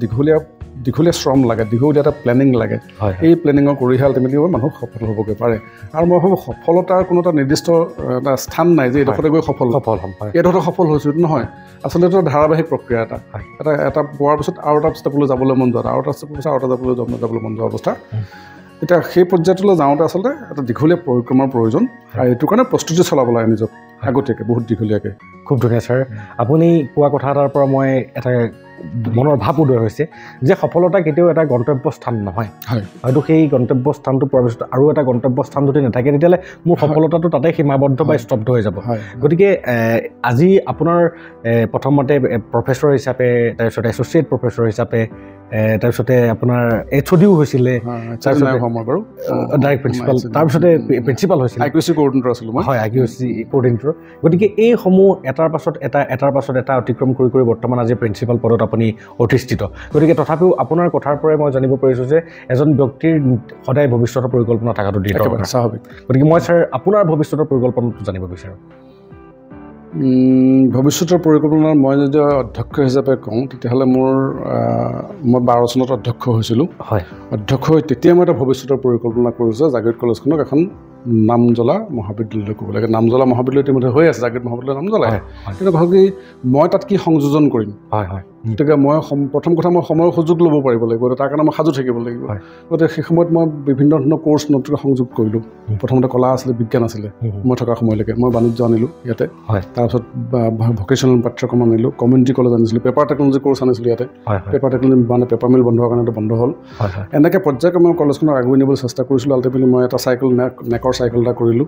[SPEAKER 2] দীঘলীয়া শ্ৰম লাগে দীঘলীয়া এটা প্লেনিং লাগে এই প্লেনিঙৰ কৰিহে আল্টিমেটলি মানুহ সফল হ'বগৈ পাৰে আৰু মই ভাবোঁ সফলতাৰ কোনো এটা নিৰ্দিষ্ট এটা স্থান নাই যে এইডোখৰতে গৈ সফল হ'ম এইডোখৰতে সফল হৈছোঁ এইটো নহয় আচলতে এইটো ধাৰাবাহিক প্ৰক্ৰিয়া এটা পোৱাৰ পিছত আৰু এটা ষ্টেপলৈ যাবলৈ মন যোৱা আৰু এটা ষ্টেপৰ পিছত আৰু এটা যাবলৈ মন যোৱা অৱস্থা এতিয়া সেই পৰ্যায়টোলৈ যাওঁতে আচলতে এটা দীঘলীয়া পৰিক্ৰমাৰ প্ৰয়োজন আৰু এইটো কাৰণে প্ৰস্তুতি চলাব লাগে নিজক আগতীয়াকৈ বহুত দীঘলীয়াকৈ
[SPEAKER 1] খুব ধুনীয়া ছাৰ আপুনি কোৱা কথা এটাৰ পৰা মই এটা মনৰ ভাৱ উদয় হৈছে যে সফলতা কেতিয়াও এটা গন্তব্য স্থান নহয় হয়তো সেই গন্তব্য স্থানটো পোৱাৰ পিছত আৰু এটা গন্তব্য স্থান যদি নাথাকে তেতিয়াহ'লে মোৰ সফলতাটো তাতে সীমাবদ্ধ বা স্তব্ধ হৈ যাব গতিকে আজি আপোনাৰ প্ৰথমতে প্ৰফেচৰ হিচাপে তাৰপিছত এছ'চিয়েট প্ৰফেচৰ হিচাপে তাৰপিছতে আপোনাৰ HODও হৈছিলে ডাইৰেক্ট প্ৰিন্সিপাল তাৰপিছতে প্ৰিন্সিপাল হৈছিলে
[SPEAKER 2] IQAC কোঅৰ্ডিনেটৰ আছিলোঁ মই
[SPEAKER 1] IQAC কোঅৰ্ডিনেটৰ গতিকে এইসমূহ এটাৰ পাছত এটা অতিক্ৰম কৰি বৰ্তমান আজি প্ৰিন্সিপাল পদত আপুনি অধিষ্ঠিত গতিকে তথাপিও আপোনাৰ কথাৰ পৰাই মই জানিব পাৰিছোঁ যে এজন ব্যক্তিৰ সদায় ভৱিষ্যতৰ পৰিকল্পনা থকাটো দৰকাৰ
[SPEAKER 2] স্বাভাৱিক
[SPEAKER 1] গতিকে মই ছাৰ আপোনাৰ ভৱিষ্যতৰ পৰিকল্পনাটো জানিব বিচাৰোঁ
[SPEAKER 2] ভৱিষ্যতৰ পৰিকল্পনা মই যদি অধ্যক্ষ হিচাপে কওঁ তেতিয়াহ'লে মই 12 চনত অধ্যক্ষ হৈছিলোঁ অধ্যক্ষ হৈ তেতিয়া মই এটা ভৱিষ্যতৰ পৰিকল্পনা কৰিছোঁ জাগৃত কলেজখনক এখন নামজ্বলা মহাবিদ্যালয় ক'ব লাগে নামজ্বলা মহাবিদ্যালয় ইতিমধ্যে হৈ আছে জাগৃত মহাবিদ্যালয় নামজ্বলা কিন্তু ভাবো কি মই তাত কি সংযোজন কৰিম গতিকে মই প্ৰথম কথা মই সময়ৰ সুযোগ ল'ব পাৰিব লাগিব তাৰ কাৰণে মই সাজু থাকিব লাগিব গতিকে সেই সময়ত মই বিভিন্ন ধৰণৰ কোৰ্চ নতুন সংযোগ কৰিলোঁ প্ৰথমতে কলা আছিলে বিজ্ঞান আছিলে মই থকা সময়লৈকে মই বাণিজ্য আনিলোঁ ইয়াতে তাৰপিছত ভকেশ্যনেল পাঠ্যক্ৰম আনিলোঁ কমিউনিটি কলেজ আনিছিলোঁ পেপাৰ টেকনলজি কোৰ্চ আনিছিলোঁ ইয়াতে পেপাৰ টেকনলজি মানে পেপাৰ মিল বন্ধ হোৱাৰ কাৰণে বন্ধ হ'ল এনেকৈ পৰ্যায়ক্ৰমে মই কলেজখনক আগুৱাই নিবলৈ চেষ্টা কৰিছিলোঁ আল্টিমেটলি মই এটা চাইকেল নেকৰ চাইকেল এটা কৰিলোঁ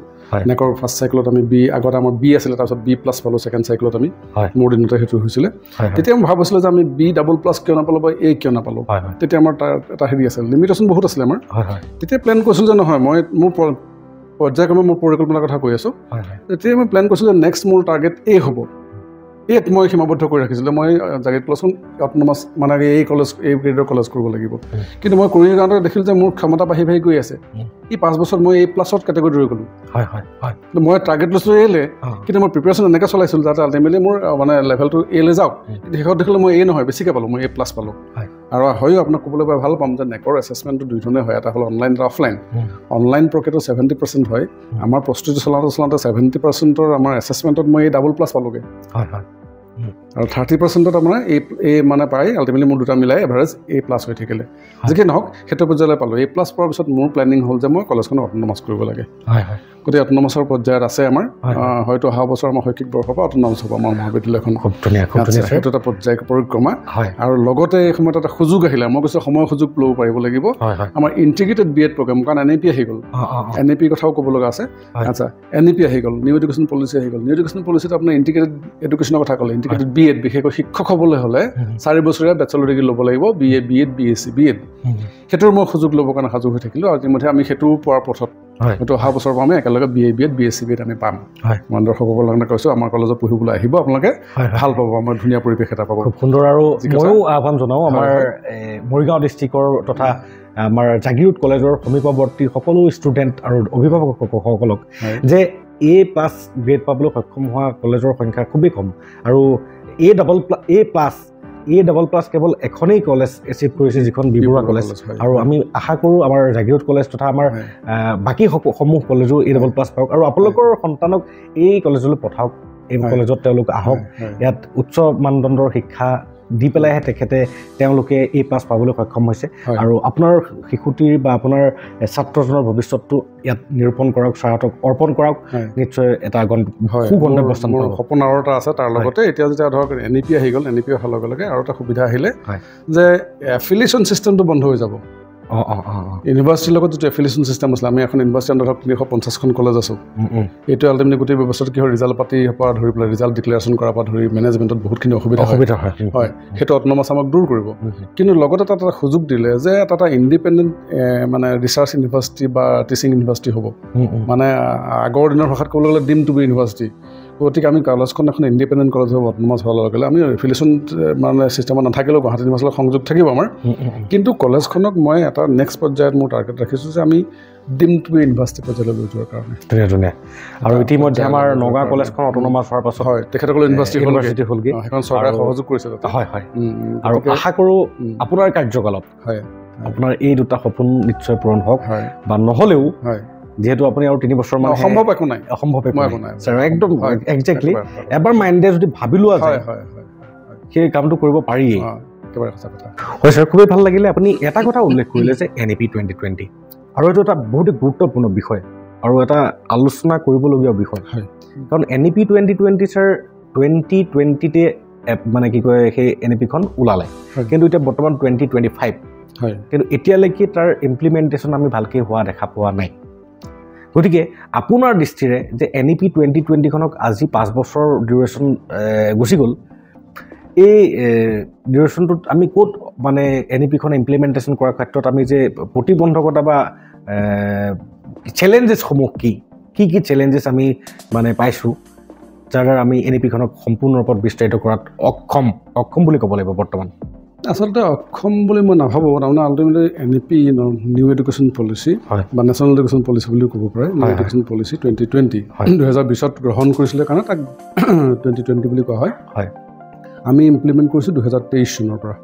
[SPEAKER 2] নেকৰ ফাৰ্ষ্ট চাইকেলত আমি আগতে আমাৰ B আছিলে তাৰপিছত B+ পালোঁ ছেকেণ্ড চাইকেলত আমি মোৰ দিনতে সেইটো হৈছিলে তেতিয়া মই ভাবিছিলোঁ যে আমি B++ কিয় নাপালোঁ বা A কিয় নাপালোঁ তেতিয়া আমাৰ এটা হেৰি আছিল লিমিটেশ্যন বহুত আছিলে আমাৰ তেতিয়া প্লেন কৰিছিলোঁ যে নহয় মই মোৰ পৰ্যায়ক্ৰমে মোৰ পৰিকল্পনাৰ কথা কৈ আছোঁ তেতিয়া মই প্লেন কৰিছিলোঁ যে নেক্সট মোৰ টাৰ্গেট A হ'ব ইয়াত মই সীমাবদ্ধ কৰি ৰাখিছিলোঁ মই জাগৃত কলেজখন অট'নমাছ মানে এই গ্ৰেডৰ কলেজ কৰিব লাগিব কিন্তু মই কৰি যাওঁতে দেখিলোঁ যে মোৰ ক্ষমতা বাঢ়ি গৈ আছে এই 5 বছৰত মই A+ কেটেগৰীত ৰৈ গ'লোঁ মই টাৰ্গেট লৈছিলোঁ A কিন্তু মই প্ৰিপেৰেশ্যন এনেকৈ চলাইছিলোঁ যাতে আল্টিমেটলি মোৰ মানে লেভেলটো A লৈ যাওক কিন্তু শেষত দেখিলোঁ মই A নহয় বেছিকৈ পালোঁ মই A+ পালোঁ আৰু হয়ো আপোনাক ক'বলৈ পাই ভাল পাম যে নেকৰ এছেছমেণ্টটো দুই ধৰণে হয় এটা হ'ল অনলাইন এটা অফলাইন অনলাইন প্ৰক্ৰিয়াটো 70% হয় আমাৰ প্ৰস্তুতি চলাওঁতে 70%ৰ আমাৰ এছেছমেণ্টত মই A++ পালোঁগৈ আৰু 30%ত আপোনাৰ এই মানে পাই আল্টিমেটলি মোৰ দুটা মিলাই এভাৰেজ A+ হৈ থাকিলে যিকি নহওক সেইটো পৰ্যায়লৈ পালোঁ A+ পোৱাৰ পিছত মোৰ প্লেনিং হ'ল যে মই কলেজখনক অট'নমাছ কৰিব লাগে গতিকে অট'নমাছৰ পৰ্যায়ত আছে আমাৰ হয়তো অহা বছৰ আমাৰ শৈক্ষিক বৰ্ষৰ পৰা অট'নমাছ হ'ব আমাৰ মহাবিদ্যালয়খন
[SPEAKER 1] খুব ধুনীয়া
[SPEAKER 2] সেইটো এটা পৰ্যায় পৰিক্ৰমা আৰু লগতে এই সময়ত এটা সুযোগ আহিলে মই কৈছোঁ সময় সুযোগ ল'ব পাৰিব লাগিব আমাৰ ইণ্টিগ্ৰেটেড B.Ed প্ৰগ্ৰেম কাৰণ NEP আহি গ'ল NEP কথাও ক'ব লগা আছে আচ্ছা NEP আহি গ'ল নিউ এডুকেশ্যন পলিচি আহি গ'ল নিউ এডুকেশ্যন পলিচিত আপোনাৰ ইণ্টিগ্ৰেটেড এডুকেশ্যনৰ কথা ক'লে ইণ্টিগ্ৰেটেড B.Ed বিশেষকৈ শিক্ষক হ'বলৈ হ'লে 4 বছৰীয়া বেচেলৰ ডিগ্ৰী ল'ব লাগিব BA B.Ed BSc B.Ed সেইটোৰ মই সুযোগ ল'বৰ কাৰণে সাজু হৈ থাকিলোঁ আৰু ইতিমধ্যে আমি সেইটো পোৱাৰ পথত হয়তো অহা বছৰ পৰা আমি একেলগে BA B.Ed BSc B.Ed আমি পাম মই দৰ্শকসকলৰ কাৰণে কৈছোঁ আমাৰ কলেজত পঢ়িবলৈ আহিব আপোনালোকে ভাল পাব আমাৰ ধুনীয়া পৰিৱেশ এটা পাব
[SPEAKER 1] খুব সুন্দৰ আৰু ময়ো আহ্বান জনাওঁ আমাৰ মৰিগাঁও ডিষ্ট্ৰিক্টৰ তথা আমাৰ জাগিৰোড কলেজৰ সমীপৱৰ্তী সকলো ষ্টুডেণ্ট আৰু অভিভাৱকসকলক যে A+ গ্ৰেড পাবলৈ সক্ষম হোৱা কলেজৰ সংখ্যা খুবেই কম আৰু A++ কেৱল এখনেই কলেজ এচিভ কৰিছে যিখন বি বৰুৱা কলেজ আৰু আমি আশা কৰোঁ আমাৰ জাগিৰোড কলেজ তথা আমাৰ বাকী সমূহ কলেজো A++ পাওক আৰু আপোনালোকৰ সন্তানক এই কলেজলৈ পঠাওক এই কলেজত তেওঁলোক আহক ইয়াত উচ্চ মানদণ্ডৰ শিক্ষা দি পেলাইহে তেখেতে তেওঁলোকে A+ পাবলৈ সক্ষম হৈছে আৰু আপোনাৰ শিশুটিৰ বা আপোনাৰ ছাত্ৰজনৰ ভৱিষ্যতটো ইয়াত নিৰূপণ কৰক ছাৰহঁতক অৰ্পণ কৰক নিশ্চয় এটা সুগন্তব্যস্থান
[SPEAKER 2] সপোন আৰু এটা আছে তাৰ লগতে এতিয়া যেতিয়া ধৰক NEP আহি গ'ল NEP অহাৰ লগে লগে আৰু এটা সুবিধা আহিলে যে এফিলিয়েশ্যন ছিষ্টেমটো বন্ধ হৈ যাব ইউনিভাৰ্চিটিৰ লগত যিটো এফিলিয়েশ্যন চিষ্টেম আছিলে আমি এখন ইউনিভাৰ্চিটি আণ্ডাৰত 350খন কলেজ আছোঁ এইটো আল্টিমেটলি গোটেই ব্যৱস্থাটো কি হয় ৰিজাল্ট পাতিৰ পৰা ধৰি পেলাই ৰিজাল্ট ডিক্লেৰেশ্যন কৰাৰ পৰা ধৰি মেনেজমেণ্টত বহুতখিনি অসুবিধা হয় সেইটো অট'নমাছ আমাক দূৰ কৰিব কিন্তু লগতে তাত এটা সুযোগ দিলে যে এটা ইণ্ডিপেণ্ডেণ্ট মানে ৰিচাৰ্চ ইউনিভাৰ্চিটি বা টিচিং ইউনিভাৰ্চিটি হ'ব মানে আগৰ দিনৰ ভাষাত ক'বলৈ গ'লে ডিম টু বি ইউনিভাৰ্চিটি গতিকে আমি কলেজখন এখন ইণ্ডিপেণ্ডেণ্ট কলেজ হ'ব অট'নমাছ হোৱাৰ লগে লগে আমি এফিলিয়েশ্যন মানে চিষ্টেমত নাথাকিলেও গুৱাহাটী ইউনিভাৰ্চিটিৰ লগত সংযোগ থাকিব আমাৰ কিন্তু কলেজখনক মই এটা নেক্সট পৰ্যায়ত মোৰ টাৰ্গেট ৰাখিছোঁ যে আমি ডিম টু বি ইউনিভাৰ্চিটি পৰ্যায়লৈ লৈ যোৱাৰ কাৰণে
[SPEAKER 1] ধুনীয়া আৰু ইতিমধ্যে আমাৰ নগাঁও কলেজখন অট'নমাছ হোৱাৰ পাছত
[SPEAKER 2] হয় তেখেতসকলে ইউনিভাৰ্চিটি হ'লগৈ সেইখন চৰকাৰে সহযোগ কৰিছে
[SPEAKER 1] হয় আৰু আশা কৰোঁ আপোনাৰ কাৰ্যকালত হয় আপোনাৰ এই দুটা সপোন নিশ্চয় পূৰণ হওক বা নহ'লেও যিহেতু আপুনি আৰু 3 বছৰমান
[SPEAKER 2] অসম্ভৱ একো নাই
[SPEAKER 1] একদম একজেক্টলি এবাৰ মাইণ্ডে যদি ভাবি লোৱা যায় সেই কামটো কৰিব পাৰিয়েই হয় ছাৰ খুবেই ভাল লাগিলে আপুনি এটা কথা উল্লেখ কৰিলে যে NEP 2020 আৰু এইটো এটা বহুত গুৰুত্বপূৰ্ণ বিষয় আৰু এটা আলোচনা কৰিবলগীয়া বিষয় কাৰণ NEP 2020 ছাৰ 2020তে মানে কি কয় সেই NEPখন ওলালে কিন্তু এতিয়া বৰ্তমান 2025 কিন্তু এতিয়ালৈকে তাৰ ইমপ্লিমেণ্টেশ্যন আমি ভালকৈ হোৱা দেখা পোৱা নাই গতিকে আপোনাৰ দৃষ্টিৰে যে NEP 2020খনক আজি 5 বছৰ ডিউৰেশ্যন গুচি গ'ল এই ডিউৰেশ্যনটোত আমি ক'ত মানে NEPখন ইমপ্লিমেণ্টেশ্যন কৰাৰ ক্ষেত্ৰত আমি যে প্ৰতিবন্ধকতা বা চেলেঞ্জেছসমূহ কি চেলেঞ্জেছ আমি মানে পাইছোঁ যাৰ দ্বাৰা আমি NEPখনক সম্পূৰ্ণ ৰূপত বিস্তাৰিত কৰাত অক্ষম বুলি ক'ব লাগিব বৰ্তমান
[SPEAKER 2] আচলতে অক্ষম বুলি মই নাভাবোঁ তাৰমানে ultimately NEP new education policy বা নেশ্যনেল এডুকেশ্যন পলিচি বুলিও ক'ব পাৰে নিউ এডুকেশ্যন পলিচি 2020 2020ত গ্ৰহণ কৰিছিলে কাৰণে তাক 2020 বুলি কোৱা হয় আমি ইমপ্লিমেণ্ট কৰিছোঁ 2023 চনৰ পৰা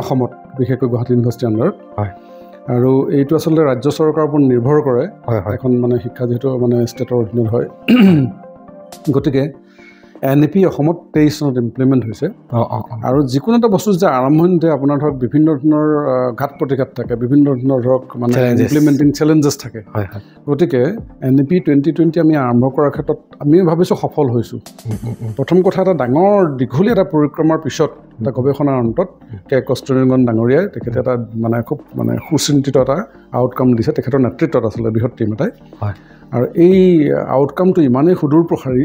[SPEAKER 2] অসমত বিশেষকৈ গুৱাহাটী ইউনিভাৰ্চিটিৰ আণ্ডাৰত আৰু এইটো আচলতে ৰাজ্য চৰকাৰৰ ওপৰত নিৰ্ভৰ কৰে এখন মানে শিক্ষা যিহেতু মানে ষ্টেটৰ অধীনত হয় গতিকে NEP অসমত 23 চনত ইমপ্লিমেণ্ট হৈছে আৰু যিকোনো এটা বস্তু যে আৰম্ভণিতে আপোনাৰ ধৰক বিভিন্ন ধৰণৰ ঘাট প্ৰতিঘাত থাকে বিভিন্ন ধৰণৰ ধৰক মানে ইমপ্লিমেণ্টিং চেলেঞ্জেছ থাকে গতিকে NEP 2020 আমি আৰম্ভ কৰাৰ ক্ষেত্ৰত আমি ভাবিছোঁ সফল হৈছোঁ প্ৰথম কথা এটা ডাঙৰ দীঘলীয়া এটা পৰিক্ৰমাৰ পিছত এটা গৱেষণাৰ অন্তত কষ্টুৰিৰঞ্জন ডাঙৰীয়াই তেখেতে এটা মানে খুব মানে সুচিন্তিত এটা আউটকাম দিছে তেখেতৰ নেতৃত্বত আচলতে বৃহৎ টীম এটাই আৰু এই আউটকামটো ইমানেই সুদূৰ প্ৰসাৰী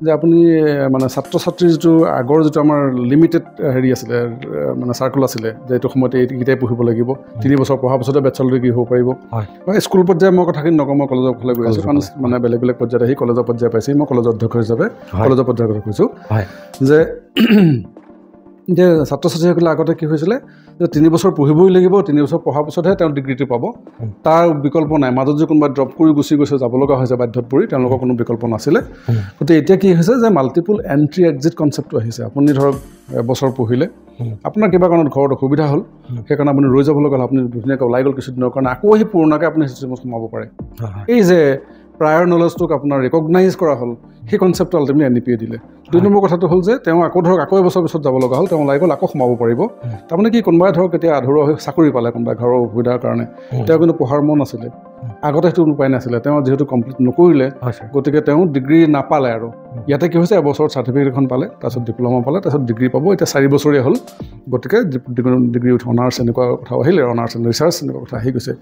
[SPEAKER 2] যে আপুনি মানে ছাত্ৰ ছাত্ৰীৰ যিটো আগৰ যিটো আমাৰ লিমিটেড হেৰি আছিলে মানে চাৰ্কুল আছিলে যে এইটো সময়তে এইকেইটাই পঢ়িব লাগিব 3 বছৰ পঢ়াৰ পিছতে বেচেলৰ ডিগ্ৰী হ'ব পাৰিব স্কুল পৰ্যায়ে মই কথাখিনি নকওঁ মই কলেজৰ ফালে গৈ আছোঁ কাৰণ মানে বেলেগ পৰ্যায়ত আহি কলেজৰ পৰ্যায় পাইছে মই কলেজৰ অধ্যক্ষ হিচাপে কলেজৰ পৰ্যায়ৰ কথা কৈছোঁ যে ছাত্ৰ ছাত্ৰীসকলে আগতে কি হৈছিলে যে 3 বছৰ পঢ়িবই লাগিব 3 বছৰ পঢ়াৰ পিছতহে তেওঁ ডিগ্ৰীটো পাব তাৰ বিকল্প নাই মাজত যে কোনোবা ড্ৰপ কৰি গুচি গৈছে যাব লগা হৈছে বাধ্যত পৰি তেওঁলোকৰ কোনো বিকল্প নাছিলে গতিকে এতিয়া কি হৈছে যে মাল্টিপুল এণ্ট্ৰি এক্সিট কনচেপ্টটো আহিছে আপুনি ধৰক এবছৰ পঢ়িলে আপোনাৰ কিবা কাৰণত ঘৰত অসুবিধা হ'ল সেইকাৰণে আপুনি ৰৈ যাব লগা হ'ল আপুনি ধুনীয়াকৈ ওলাই গ'ল কিছুদিনৰ কাৰণে আকৌ সেই পুৰণাকৈ আপুনি চিষ্টেমত সোমাব পাৰে এই যে প্ৰায়ৰ নলেজটোক আপোনাৰ ৰিকগনাইজ কৰা হ'ল সেই কনচেপ্টটো আল্টিমেটলি NEPয়ে দিলে 2 নম্বৰ কথাটো হ'ল যে তেওঁ আকৌ ধৰক আকৌ এবছৰ পিছত যাব লগা হ'ল তেওঁ ওলাই গ'ল আকৌ সোমাব পাৰিব তাৰমানে কি কোনোবাই ধৰক এতিয়া আধৰুৱা হৈ চাকৰি পালে কোনোবাই ঘৰৰ অসুবিধাৰ কাৰণে তেওঁ কিন্তু পঢ়াৰ মন আছিলে আগতে সেইটো উপায় নাছিলে তেওঁ যিহেতু কমপ্লিট নকৰিলে গতিকে তেওঁ ডিগ্ৰী নাপালে আৰু ইয়াতে কি হৈছে এবছৰত চাৰ্টিফিকেট এখন পালে তাৰপিছত ডিপ্ল'মা পালে তাৰপিছত ডিগ্ৰী পাব এতিয়া 4 বছৰীয়া হ'ল গতিকে ডিগ্ৰী উইথ অনাৰ্ছ এনেকুৱা কথা আহিলে অনাৰ্ছ এণ্ড ৰিচাৰ্চ এনেকুৱা কথা আহি গৈছে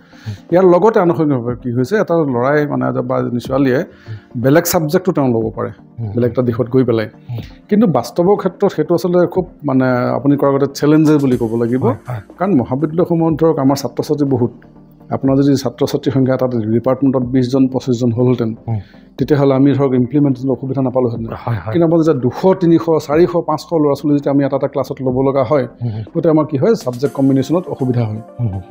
[SPEAKER 2] ইয়াৰ লগতে আনুষংগিকভাৱে কি হৈছে এটা ল'ৰাই মানে বা ছোৱালীয়ে বেলেগ ছাবজেক্টটো তেওঁ ল'ব পাৰে বেলেগ এটা দিশত গৈ পেলাই কিন্তু বাস্তৱৰ ক্ষেত্ৰত সেইটো আচলতে খুব মানে আপুনি কোৱাৰ আগতে চেলেঞ্জেছ বুলি ক'ব লাগিব কাৰণ মহাবিদ্যালয়সমূহত ধৰক আমাৰ ছাত্ৰ ছাত্ৰী বহুত আপোনাৰ যদি ছাত্ৰ ছাত্ৰীৰ সংখ্যা এটা ডিপাৰ্টমেণ্টত 20 জন 25 জন হ'লহেঁতেন তেতিয়াহ'লে আমি ধৰক ইমপ্লিমেণ্টেশ্যন অসুবিধা নাপালোহেঁতেন কিন্তু আমাৰ যেতিয়া 200 300 400 500 ল'ৰা ছোৱালী যেতিয়া আমি এটা ক্লাছত ল'ব লগা হয় গতিকে আমাৰ কি হয় ছাবজেক্ট কম্বিনেশ্যনত অসুবিধা হয়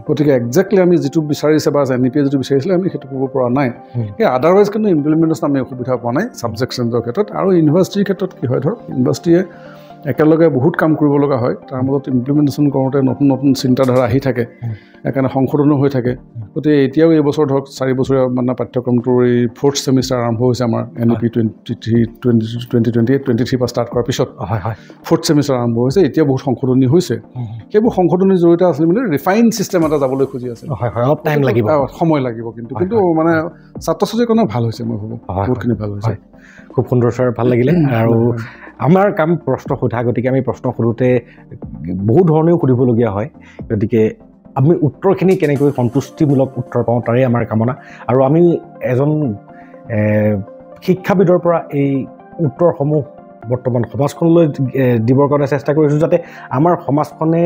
[SPEAKER 2] গতিকে একজেক্টলি আমি যিটো বিচাৰিছে বা NEPয়ে যিটো বিচাৰিছিলে আমি সেইটো ক'ব পৰা নাই এই আদাৰৱাইজ কিন্তু ইমপ্লিমেণ্টেশ্যন আমি অসুবিধা পোৱা নাই ছাবজেক্ট চেঞ্জৰ ক্ষেত্ৰত আৰু ইউনিভাৰ্চিটিৰ ক্ষেত্ৰত কি হয় ধৰক ইউনিভাৰ্চিটিয়ে একেলগে বহুত কাম কৰিব লগা হয় তাৰ মাজত ইমপ্লিমেণ্টেশ্যন কৰোঁতে নতুন চিন্তাধাৰা আহি থাকে সেইকাৰণে সংশোধনো হৈ থাকে গতিকে এতিয়াও এই বছৰ ধৰক 4 বছৰীয়া মানে পাঠ্যক্ৰমটোৰ এই 4th ছেমিষ্টাৰ আৰম্ভ হৈছে আমাৰ NEP 2023 পৰা ষ্টাৰ্ট কৰাৰ পিছত 4th ছেমিষ্টাৰ আৰম্ভ হৈছে এতিয়া বহুত সংশোধনী হৈছে সেইবোৰ সংশোধনীৰ জৰিয়তে আচলতে মানে ৰিফাইন ছিষ্টেম এটা যাবলৈ খুজি আছে
[SPEAKER 1] অলপ টাইম লাগিব
[SPEAKER 2] সময় লাগিব কিন্তু মানে ছাত্ৰ ছাত্ৰীৰ কাৰণে ভাল হৈছে মই ভাবোঁ বহুতখিনি ভাল হৈছে
[SPEAKER 1] খুব সুন্দৰ ছাৰ ভাল লাগিলে আৰু আমাৰ কাম প্ৰশ্ন সোধা গতিকে আমি প্ৰশ্ন সোধোতে বহু ধৰণেও সুধিবলগীয়া হয় গতিকে আমি উত্তৰখিনি কেনেকৈ সন্তুষ্টিমূলক উত্তৰ পাওঁ তাৰে আমাৰ কামনা আৰু আমি এজন শিক্ষাবিদৰ পৰা এই উত্তৰসমূহ বৰ্তমান সমাজখনলৈ দিবৰ কাৰণে চেষ্টা কৰিছোঁ যাতে আমাৰ সমাজখনে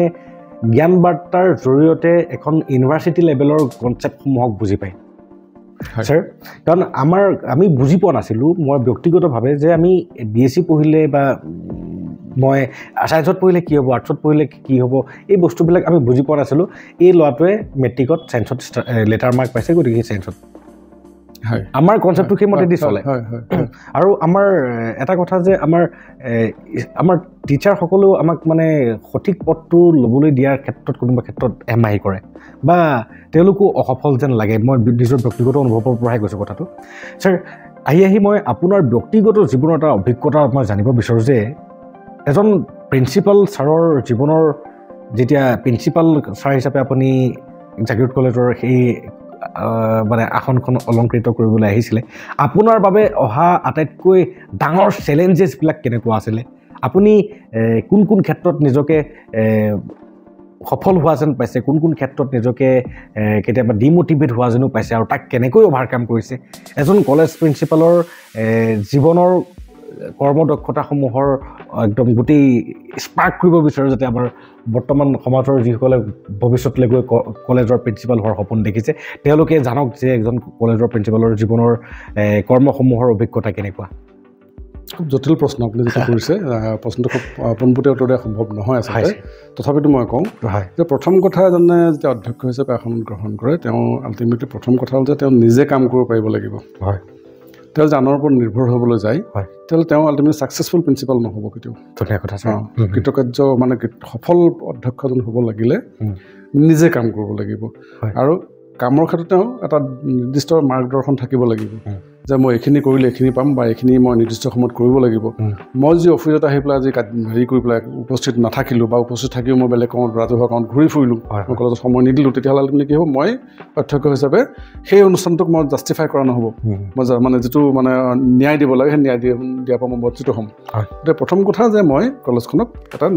[SPEAKER 1] জ্ঞান বাৰ্তাৰ জৰিয়তে এখন ইউনিভাৰ্চিটি লেভেলৰ কনচেপ্টসমূহক বুজি পায় ছাৰ কাৰণ আমি বুজি পোৱা নাছিলোঁ মই ব্যক্তিগতভাৱে যে আমি BSc পঢ়িলে বা মই ছায়েন্সত পঢ়িলে কি হ'ব আৰ্টছত পঢ়িলে কি হ'ব এই বস্তুবিলাক আমি বুজি পোৱা নাছিলোঁ এই ল'ৰাটোৱে মেট্ৰিকত ছায়েন্সত লেটাৰ মাৰ্ক পাইছে গতিকে ছায়েন্সত আমাৰ কনচেপ্টটো সেইমতেদি চলে আৰু আমাৰ এটা কথা যে আমাৰ টিচাৰসকলেও আমাক মানে সঠিক পথটো ল'বলৈ দিয়াৰ ক্ষেত্ৰত কোনোবা ক্ষেত্ৰত এমাহি কৰে বা তেওঁলোকো অসফল যেন লাগে মই নিজৰ ব্যক্তিগত অনুভৱৰ পৰাহে কৈছোঁ কথাটো ছাৰ আহি মই আপোনাৰ ব্যক্তিগত জীৱনৰ এটা অভিজ্ঞতা মই জানিব বিচাৰোঁ যে এজন প্ৰিন্সিপাল ছাৰৰ জীৱনৰ যেতিয়া প্ৰিন্সিপাল ছাৰ হিচাপে আপুনি জাগিৰোড কলেজৰ সেই মানে আসনখন অলংকৃত কৰিবলৈ আহিছিলে আপোনাৰ বাবে অহা আটাইতকৈ ডাঙৰ চেলেঞ্জেছবিলাক কেনেকুৱা আছিলে আপুনি কোন ক্ষেত্ৰত নিজকে সফল হোৱা যেন পাইছে কোন ক্ষেত্ৰত নিজকে কেতিয়াবা ডিমোটিভেট হোৱা যেনো পাইছে আৰু তাক কেনেকৈ অভাৰকাম কৰিছে এজন কলেজ প্ৰিন্সিপালৰ জীৱনৰ কৰ্মদক্ষতাসমূহৰ একদম গোটেই স্পাৰ্ক কৰিব বিচাৰোঁ যাতে আমাৰ বৰ্তমান সমাজৰ যিসকলে ভৱিষ্যতলৈ গৈ কলেজৰ প্ৰিন্সিপাল হোৱাৰ সপোন দেখিছে তেওঁলোকে জানক যে এজন কলেজৰ প্ৰিন্সিপালৰ জীৱনৰ কৰ্মসমূহৰ অভিজ্ঞতা কেনেকুৱা
[SPEAKER 2] খুব জটিল প্ৰশ্ন আপুনি যেটা কৰিছে প্ৰশ্নটো খুব পোনপটীয়া উত্তৰ দিয়া সম্ভৱ নহয় আচলতে তথাপিতো মই কওঁ যে প্ৰথম কথা এজনে যেতিয়া অধ্যক্ষ হিচাপে আসন গ্ৰহণ কৰে তেওঁ আল্টিমেটলি প্ৰথম কথা হ'ল যে তেওঁ নিজে কাম কৰিব পাৰিব লাগিব তেওঁ আনৰ ওপৰত নিৰ্ভৰ হ'বলৈ যায় তেতিয়াহ'লে তেওঁ আল্টিমেটলি ছাকচেছফুল প্ৰিন্সিপাল নহ'ব কেতিয়াও
[SPEAKER 1] ধুনীয়া কথা
[SPEAKER 2] কৃতকাৰ্য মানে সফল অধ্যক্ষজন হ'ব লাগিলে নিজে কাম কৰিব লাগিব আৰু কামৰ ক্ষেত্ৰত তেওঁ এটা নিৰ্দিষ্ট মাৰ্গদৰ্শন থাকিব লাগিব যে মই এইখিনি কৰিলে এইখিনি পাম বা এইখিনি মই নিৰ্দিষ্ট সময়ত কৰিব লাগিব মই যি অফিচত আহি পেলাই আজি হেৰি কৰি পেলাই উপস্থিত নাথাকিলোঁ বা উপস্থিত থাকিও মই বেলেগ কামত ৰাজহুৱা কামত ঘূৰি ফুৰিলোঁ মই কলেজত সময় নিদিলোঁ তেতিয়াহ'লে আপুনি কি হ'ব মই অধ্যক্ষ হিচাপে সেই অনুষ্ঠানটোক মই জাষ্টিফাই কৰা নহ'ব মই মানে যিটো মানে ন্যায় দিব লাগে সেই ন্যায় দিয়াৰ পৰা মই বঞ্চিত হ'ম গতিকে প্ৰথম কথা যে মই কলেজখনক এটা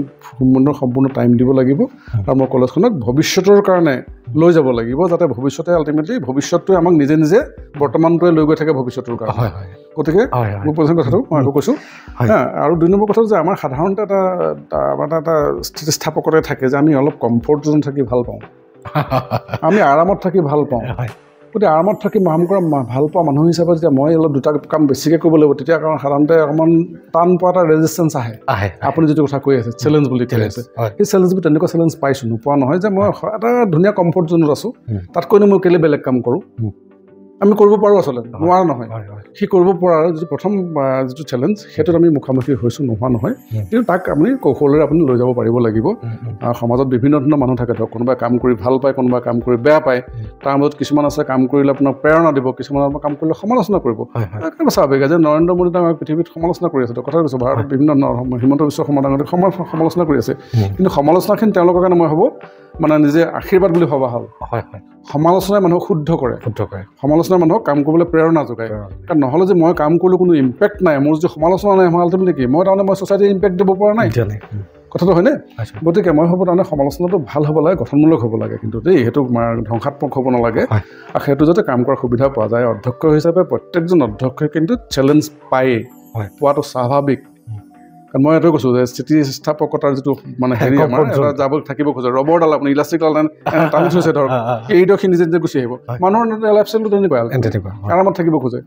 [SPEAKER 2] সম্পূৰ্ণ টাইম দিব লাগিব আৰু মই কলেজখনক ভৱিষ্যতৰ কাৰণে লৈ যাব লাগিব যাতে ভৱিষ্যতে আল্টিমেটলি ভৱিষ্যতটোৱে আমাক নিজে নিজে বৰ্তমানটোৱে লৈ গৈ থাকে ভৱিষ্যতৰ কাৰণে গতিকে মোৰ প্ৰথম কথাটো মই আকৌ কৈছোঁ আৰু 2 নম্বৰ কথা যে আমাৰ সাধাৰণতে এটা স্থিতিস্থাপকতে থাকে যে আমি অলপ কমফৰ্ট জোন থাকি ভাল পাওঁ আমি আৰামত থাকি ভাল পাওঁ গতিকে আৰামত থাকি কাম কৰা ভাল পোৱা মানুহ হিচাপে যেতিয়া মই অলপ দুটা কাম বেছিকৈ কৰিব লাগিব তেতিয়া কাৰণ সাধাৰণতে অকণমান টান পোৱা এটা ৰেজিষ্টেঞ্চ আহে আপুনি যিটো কথা কৈ আছে চেলেঞ্জ বুলি কৈ আছে সেই চেলেঞ্জবোৰ তেনেকুৱা চেলেঞ্জ পাইছোঁ নোপোৱা নহয় যে মই এটা ধুনীয়া কমফৰ্ট জোনত আছোঁ তাতকৈনো মই কেলৈ বেলেগ কাম কৰোঁ আমি কৰিব পাৰোঁ আচলতে নোৱাৰা নহয় সি কৰিব পৰা যিটো প্ৰথম যিটো চেলেঞ্জ সেইটোত আমি মুখামুখি হৈছোঁ নোহোৱা নহয় কিন্তু তাক আপুনি কৌশলেৰে আপুনি লৈ যাব পাৰিব লাগিব সমাজত বিভিন্ন ধৰণৰ মানুহ থাকে ধৰক কোনোবাই কাম কৰি ভাল পায় কোনোবাই কাম কৰি বেয়া পায় তাৰ মাজত কিছুমান আছে কাম কৰিলে আপোনাক প্ৰেৰণা দিব কিছুমান কাম কৰিলে সমালোচনা কৰিব একেবাৰে স্বাভাৱিক যে নৰেন্দ্ৰ মোদী আমাৰ পৃথিৱীত সমালোচনা কৰি আছে কথা কৈছোঁ ভাৰতত বিভিন্ন হিমন্ত বিশ্ব শৰ্মা ডাঙৰীয়াই সমালোচনা কৰি আছে কিন্তু সমালোচনাখিনি তেওঁলোকৰ কাৰণে মই ভাবোঁ মানে নিজে আশীৰ্বাদ বুলি ভবা হ'ল সমালোচনাই মানুহক শুদ্ধ কৰে সমালোচনাই মানুহক কাম কৰিবলৈ প্ৰেৰণা যোগায় কাৰণ নহ'লে যে মই কাম কৰিলোঁ কোনো ইম্পেক্ট নাই মোৰ যদি সমালোচনা নাই মই আল্টিমেটলি কি মই তাৰমানে মই ছ'চাইটিৰ ইম্পেক্ট দিব পৰা নাই কথাটো হয়নে গতিকে মই ভাবোঁ তাৰমানে সমালোচনাটো ভাল হ'ব লাগে গঠনমূলক হ'ব লাগে কিন্তু দেই সেইটো ধ্বংসাত্মক হ'ব নালাগে আৰু সেইটো যাতে কাম কৰাৰ সুবিধা পোৱা যায় অধ্যক্ষ হিচাপে প্ৰত্যেকজন অধ্যক্ষই কিন্তু চেলেঞ্জ পায়েই পোৱাটো স্বাভাৱিক কাৰণ মই এইটোৱে কৈছোঁ যে স্থিতিস্থাপকতাৰ যিটো মানে হেৰি আমাৰ এটা যাব থাকিব খোজে ৰবৰডাল আপুনি ইলাষ্টিকডাল টানি থৈছে ধৰক এইডোখৰ নিজে নিজে গুচি আহিব মানুহৰ লাইফষ্টাইলটো তেনেকুৱা আৰামত থাকিব খোজে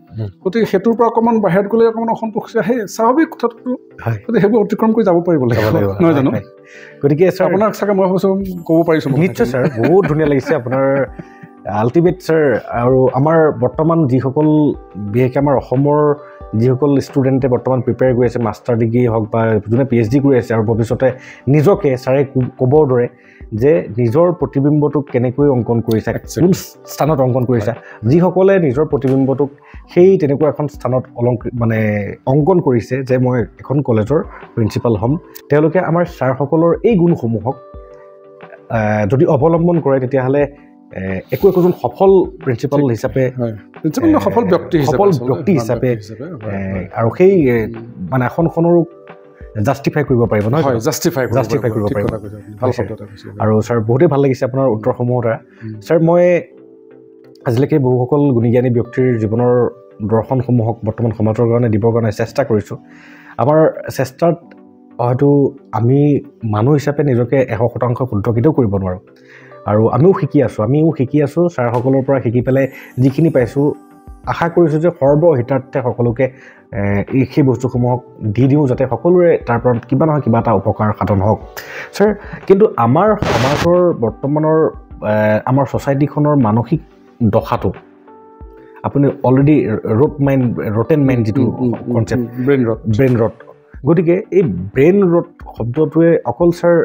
[SPEAKER 2] গতিকে সেইটোৰ পৰা অকণমান বাহিৰত গ'লে অকণমান অসন্তোষ আহে স্বাভাৱিক কথাটো গতিকে সেইবোৰ অতিক্ৰম কৰি যাব পাৰিব লাগিব নহয় জানো
[SPEAKER 1] গতিকে
[SPEAKER 2] আপোনাক চাগে মই ভাবিছোঁ ক'ব পাৰিছোঁ
[SPEAKER 1] নিশ্চয় ছাৰ বহুত ধুনীয়া লাগিছে আপোনাৰ আল্টিমেট ছাৰ আৰু আমাৰ বৰ্তমান যিসকল বিশেষকৈ আমাৰ অসমৰ যিসকল ষ্টুডেণ্টে বৰ্তমান প্ৰিপেয়াৰ কৰি আছে মাষ্টাৰ ডিগ্ৰী হওক বা যোনে PhD কৰি আছে আৰু ভৱিষ্যতে নিজকে ছাৰে ক'বৰ দৰে যে নিজৰ প্ৰতিবিম্বটোক কেনেকৈ অংকন কৰিছা কোন স্থানত অংকন কৰিছা যিসকলে নিজৰ প্ৰতিবিম্বটোক সেই তেনেকুৱা এখন স্থানত মানে অংকন কৰিছে যে মই এখন কলেজৰ প্ৰিন্সিপাল হ'ম তেওঁলোকে আমাৰ ছাৰসকলৰ এই গুণসমূহক যদি অৱলম্বন কৰে তেতিয়াহ'লে একোজন সফল প্ৰিন্সিপাল হিচাপে
[SPEAKER 2] সফল ব্যক্তি হিচাপে
[SPEAKER 1] আৰু সেই মানে আসনখনৰো জাষ্টিফাই কৰিব পাৰিব নহয়
[SPEAKER 2] হয় জাষ্টিফাই
[SPEAKER 1] কৰিব পাৰিব
[SPEAKER 2] ভাল শব্দ এটা কৈছে
[SPEAKER 1] আৰু ছাৰ বহুতেই ভাল লাগিছে আপোনাৰ উত্তৰসমূহৰ দ্বাৰা ছাৰ মই আজিলৈকে বহুসকল গুণীজ্ঞানী ব্যক্তিৰ জীৱনৰ দৰ্শনসমূহক বৰ্তমান সমাজৰ কাৰণে দিবৰ কাৰণে চেষ্টা কৰিছোঁ আমাৰ চেষ্টাত হয়তো আমি মানুহ হিচাপে নিজকে 100% শুদ্ধ কেতিয়াও কৰিব নোৱাৰোঁ আৰু আমিও শিকি আছোঁ ছাৰসকলৰ পৰা শিকি পেলাই যিখিনি পাইছোঁ আশা কৰিছোঁ যে সৰ্বহিতাৰ্থে সকলোকে সেই বস্তুসমূহক দি দিওঁ যাতে সকলোৰে তাৰ পৰা কিবা নহয় কিবা এটা উপকাৰ সাধন হওক ছাৰ কিন্তু আমাৰ সমাজৰ বৰ্তমানৰ আমাৰ ছ'চাইটিখনৰ মানসিক দশাটো আপুনি অলৰেডি ৰোটেন মাইণ্ড যিটো কনচেপ্ট ব্ৰেইন ৰট গতিকে এই ব্ৰেইন ৰট শব্দটোৱে অকল ছাৰ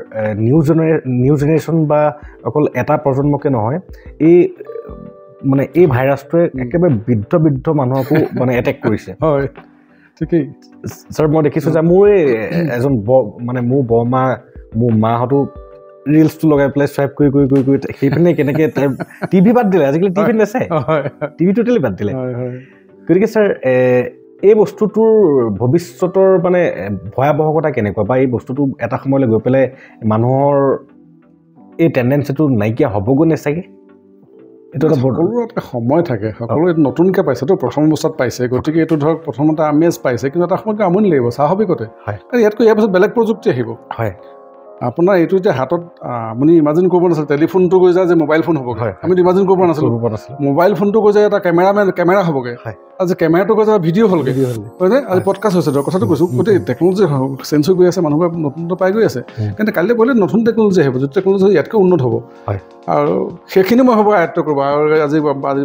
[SPEAKER 1] নিউ জেনেৰেশ্যন বা অকল এটা প্ৰজন্মকে নহয় এই ভাইৰাছটোৱে একেবাৰে বৃদ্ধ মানুহকো এটেক কৰিছে
[SPEAKER 2] হয় ঠিকেই
[SPEAKER 1] ছাৰ মই দেখিছোঁ যে মোৰ এজন মোৰ বৰমা মোৰ মাহঁতো ৰিলছটো লগাই পেলাই চুৱাইপ কৰি সেইপিনে কেনেকৈ টিভি বাদ দিলে আজিকালি টিভি নাচায় টিভি টোটেলি বাদ দিলে গতিকে ছাৰ এই বস্তুটোৰ ভৱিষ্যতৰ ভয়াৱহতা কেনেকুৱা বা এই বস্তুটো এটা সময়লৈ গৈ পেলাই মানুহৰ এই টেণ্ডেঞ্চিটো নাইকিয়া হ'বগৈ নে চাগে এইটো
[SPEAKER 2] সকলোৰে এটা সময় থাকে সকলোৱে নতুনকৈ পাইছেতো প্ৰথম অৱস্থাত পাইছে গতিকে এইটো ধৰক প্ৰথমতে আমেজ পাইছে কিন্তু এটা সময়ত আমনি লাগিব স্বাভাৱিকতে ইয়াতকৈ ইয়াৰ পাছত বেলেগ প্ৰযুক্তি আহিব হয় আপোনাৰ এইটো যে হাতত আপুনি ইমাজিন কৰিব নাছিল টেলিফোনটো গৈ যায় যে মোবাইল ফোন হ'বগৈ আমি ইমাজিন কৰিব নাছিলোঁ মোবাইল ফোনটো গৈ যায় এটা কেমেৰা হ'বগৈ আজি কেমেৰাটো গৈ যায় ভিডিঅ' হ'লগৈ হয়নে আজি পডকাষ্ট হৈছে ধৰক কথাটো কৈছোঁ গোটেই টেকন'লজি চেঞ্জ হৈ গৈ আছে মানুহবোৰে নতুনটো পাই গৈ আছে কিন্তু কাইলৈ পঢ়িলে নতুন টেকন'লজি আহিব যিটো টেকন'লজি ইয়াতকৈ উন্নত হ'ব আৰু সেইখিনি মই ভাবোঁ আয়ত্ব কৰিব আৰু আজি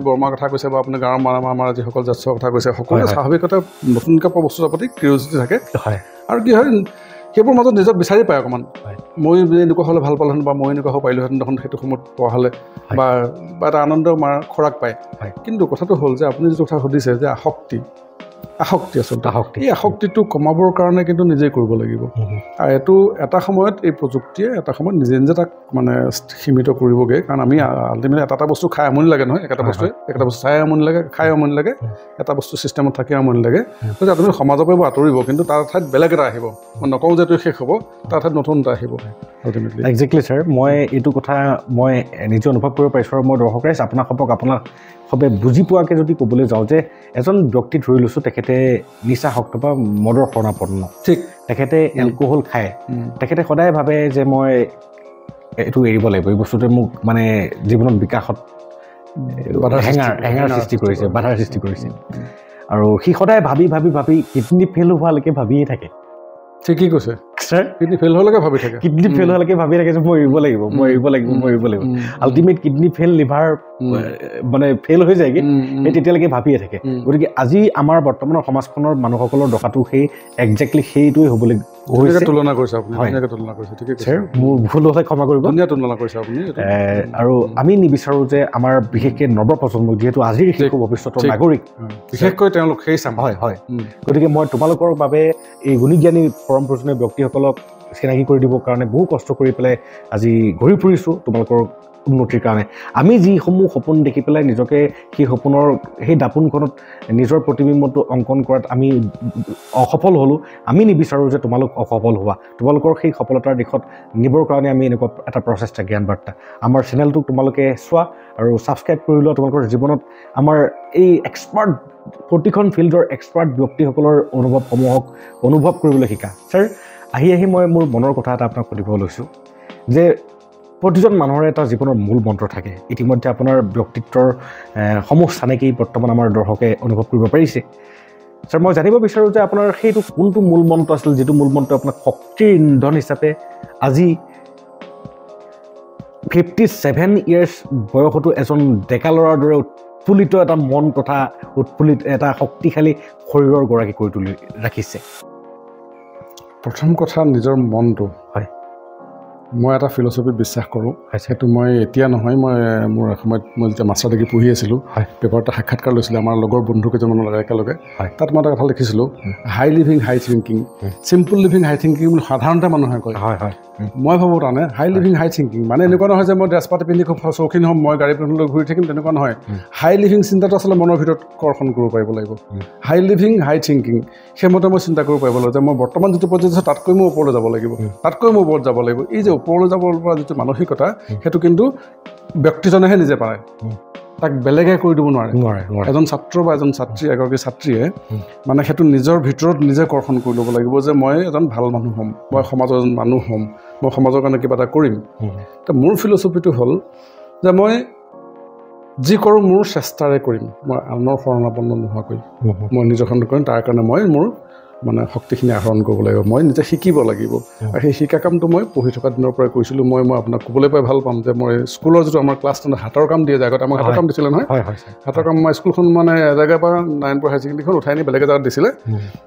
[SPEAKER 2] বৰ্মাৰ কথা কৈছে বা আপোনাৰ গাঁৱৰ আমাৰ যিসকল জাতীয় কথা কৈছে সকলোৱে স্বাভাৱিকতে নতুনকৈ পোৱা বস্তুৰ প্ৰতি কিউৰিঅচিটি থাকে আৰু কি হয় সেইবোৰ মাজত নিজক বিচাৰি পায় অকণমান মই এনেকুৱা হ'লে ভাল পালোহেঁতেন বা মই এনেকুৱা হ'ব পাৰিলোহেঁতেন দেখোন সেইটো সময়ত পোৱা হ'লে বা এটা আনন্দ মাৰ খোৰাক পায় কিন্তু কথাটো হ'ল যে আপুনি যিটো কথা সুধিছে যে আসক্তি আচলতে এই আসক্তিটো কমাবৰ কাৰণে কিন্তু নিজেই কৰিব লাগিব আৰু এইটো এটা সময়ত এই প্ৰযুক্তিয়ে এটা সময়ত নিজে তাক সীমিত কৰিবগৈ কাৰণ আমি আল্টিমেটলি এটা বস্তু খাই আমনি লাগে নহয় একটা বস্তু চাই আমনি লাগে খাই আমনি লাগে এটা বস্তু ছিষ্টেমত থাকি আমনি লাগে গতিকে আপুনি সমাজৰ পৰা আঁতৰিব কিন্তু তাৰ ঠাইত বেলেগ এটা আহিব মই নকওঁ যে এইটো শেষ হ'ব তাৰ ঠাইত নতুন এটা আহিব আল্টিমেটলি
[SPEAKER 1] একজেক্টলি ছাৰ মই এইটো কথা মই নিজে অনুভৱ কৰিব পাৰিছোঁ আৰু মই দৰ্শক ৰাইজ আপোনাৰ সবে বুজি পোৱাকৈ যদি ক'বলৈ যাওঁ যে এজন ব্যক্তি ধৰি লৈছোঁ তেখেতে নিচাসক্ত বা মদৰ শৰণাপন্ন
[SPEAKER 2] ঠিক
[SPEAKER 1] তেখেতে এলকহল খায় তেখেতে সদায় ভাবে যে মই এইটো এৰিব লাগিব এই বস্তুটোৱে মোক জীৱনত বিকাশত হেঙাৰ সৃষ্টি কৰিছে আৰু সি সদায় ভাবি কিডনী ফেইল হোৱালৈকে ভাবিয়ে থাকে
[SPEAKER 2] ঠিকেই কৈছে
[SPEAKER 1] ছাৰ
[SPEAKER 2] কিডনী ফেইল হোৱালৈকে ভাবি থাকে
[SPEAKER 1] যে মই এৰিব লাগিব ultimate kidney fail liver fail হৈ যায়গৈ সেই তেতিয়ালৈকে ভাবিয়ে থাকে গতিকে আজি আমাৰ বৰ্তমানৰ সমাজখনৰ মানুহসকলৰ দশাটো একজেক্টলি সেইটোৱে হ'বলৈ
[SPEAKER 2] তুলনা কৰিছে আপুনি তুলনা কৰিছে ঠিকে
[SPEAKER 1] ছাৰ মোৰ ভুল হ'লে ক্ষমা কৰিব
[SPEAKER 2] তুলনা কৰিছে আপুনি
[SPEAKER 1] আৰু আমি নিবিচাৰোঁ যে আমাৰ বিশেষকৈ নৱপ্ৰজন্ম যিহেতু আজিৰ শিশু ভৱিষ্যতৰ নাগৰিক
[SPEAKER 2] বিশেষকৈ তেওঁলোক সেই চাম
[SPEAKER 1] হয় গতিকে মই তোমালোকৰ বাবে এই গুণীজ্ঞানী পৰম প্ৰয়োজনীয় ব্যক্তিসকলক চিনাকি কৰি দিবৰ কাৰণে বহু কষ্ট কৰি পেলাই আজি ঘূৰি ফুৰিছোঁ তোমালোকৰ উন্নতিৰ কাৰণে আমি যিসমূহ সপোন দেখি পেলাই নিজকে সেই সপোনৰ সেই দাপোনখনত নিজৰ প্ৰতিবিম্বটো অংকন কৰাত আমি অসফল হ'লোঁ আমি নিবিচাৰোঁ যে তোমালোক অসফল হোৱা তোমালোকৰ সেই সফলতাৰ দিশত নিবৰ কাৰণে আমি এনেকুৱা এটা প্ৰচেষ্টা জ্ঞান বাৰ্তা আমাৰ চেনেলটোক তোমালোকে চোৱা আৰু ছাবস্ক্ৰাইব কৰি লোৱা তোমালোকৰ জীৱনত আমাৰ এই এক্সপাৰ্ট প্ৰতিখন ফিল্ডৰ এক্সপাৰ্ট ব্যক্তিসকলৰ অনুভৱসমূহক অনুভৱ কৰিবলৈ শিকা ছাৰ আহি মই মোৰ মনৰ কথা এটা আপোনাক সুধিব লৈছোঁ যে প্ৰতিজন মানুহৰ এটা জীৱনৰ মূল মন্ত্ৰ থাকে ইতিমধ্যে আপোনাৰ ব্যক্তিত্বৰ সমূহ স্থানেকেই বৰ্তমান আমাৰ দৰ্শকে অনুভৱ কৰিব পাৰিছে ছাৰ মই জানিব বিচাৰোঁ যে আপোনাৰ সেইটো কোনটো মূল মন্ত্ৰ আছিল যিটো মূল মন্ত্ৰ আপোনাক শক্তিৰ ইন্ধন হিচাপে আজি 57 ইয়াৰ্ছ বয়সতো এজন ডেকা ল'ৰাৰ দৰে উৎফুল্লিত এটা মন তথা উৎফুল্লিত এটা শক্তিশালী শৰীৰৰ গৰাকী কৰি তুলি ৰাখিছে
[SPEAKER 2] প্ৰথম কথা নিজৰ মনটো
[SPEAKER 1] হয়
[SPEAKER 2] মই এটা ফিলচফিত বিশ্বাস কৰোঁ সেইটো মই এতিয়া নহয় মই মোৰ সময়ত মই যেতিয়া মাষ্টাৰ ডিগ্ৰী পঢ়ি আছিলোঁ পেপাৰ এটা সাক্ষাৎকাৰ লৈছিলোঁ আমাৰ লগৰ বন্ধু কেইজনমানৰ লগত একেলগে তাত মই এটা কথা লিখিছিলোঁ হাই লিভিং হাই থিংকিং চিম্পল লিভিং হাই থিংকিং বুলি সাধাৰণতে মানুহে কয় মই ভাবোঁ তাৰমানে হাই লিভিং হাই থিংকিং মানে এনেকুৱা নহয় যে মই ড্ৰেছপাতি পিন্ধি খুব চৌখিন হ'ম মই গাড়ী পিন্ধি ঘূৰি থাকিম তেনেকুৱা নহয় হাই লিভিং চিন্তাটো আচলতে মনৰ ভিতৰত কৰ্ষণ কৰিব পাৰিব লাগিব হাই লিভিং হাই থিংকিং সেইমতে মই চিন্তা কৰিব পাৰিব লাগিব যে মই বৰ্তমান যিটো পৰ্যায়ত আছোঁ তাতকৈ মই ওপৰলৈ যাব লাগিব তাতকৈ মই ওপৰত যাব লাগিব এই যে ওপৰলৈ যাব পৰা যিটো মানসিকতা সেইটো কিন্তু ব্যক্তিজনেহে নিজে পাৰে তাক বেলেগে কৰি দিব নোৱাৰে এজন ছাত্ৰ বা এজন ছাত্ৰী এগৰাকী ছাত্ৰীয়ে মানে সেইটো নিজৰ ভিতৰত নিজে কৰ্ষণ কৰি ল'ব লাগিব যে মই এজন ভাল মানুহ হ'ম মই সমাজৰ এজন মানুহ হ'ম মই সমাজৰ কাৰণে কিবা এটা কৰিম তো মোৰ ফিলচফিটো হ'ল যে মই যি কৰোঁ মোৰ চেষ্টাৰে কৰিম মই আনৰ শৰণাপন্ন নোহোৱাকৈ মই নিজৰ কাম কৰিম তাৰ কাৰণে মই মোৰ মানে শক্তিখিনি আহৰণ কৰিব লাগিব মই নিজে শিকিব লাগিব আৰু সেই শিকা কামটো মই পঢ়ি থকা দিনৰ পৰাই কৰিছিলোঁ মই আপোনাক ক'বলৈ পাই ভাল পাম যে মই স্কুলৰ যিটো আমাৰ ক্লাছ 10 হাতৰ কাম দিয়ে যায় আগতে আমাক হাতৰ কাম দিছিলে নহয় হাতৰ কাম মই স্কুলখন মানে এজেগাৰ পৰা 9 হাই ছেকেণ্ডেৰীখন উঠাই নি বেলেগ এজেগাত দিছিলে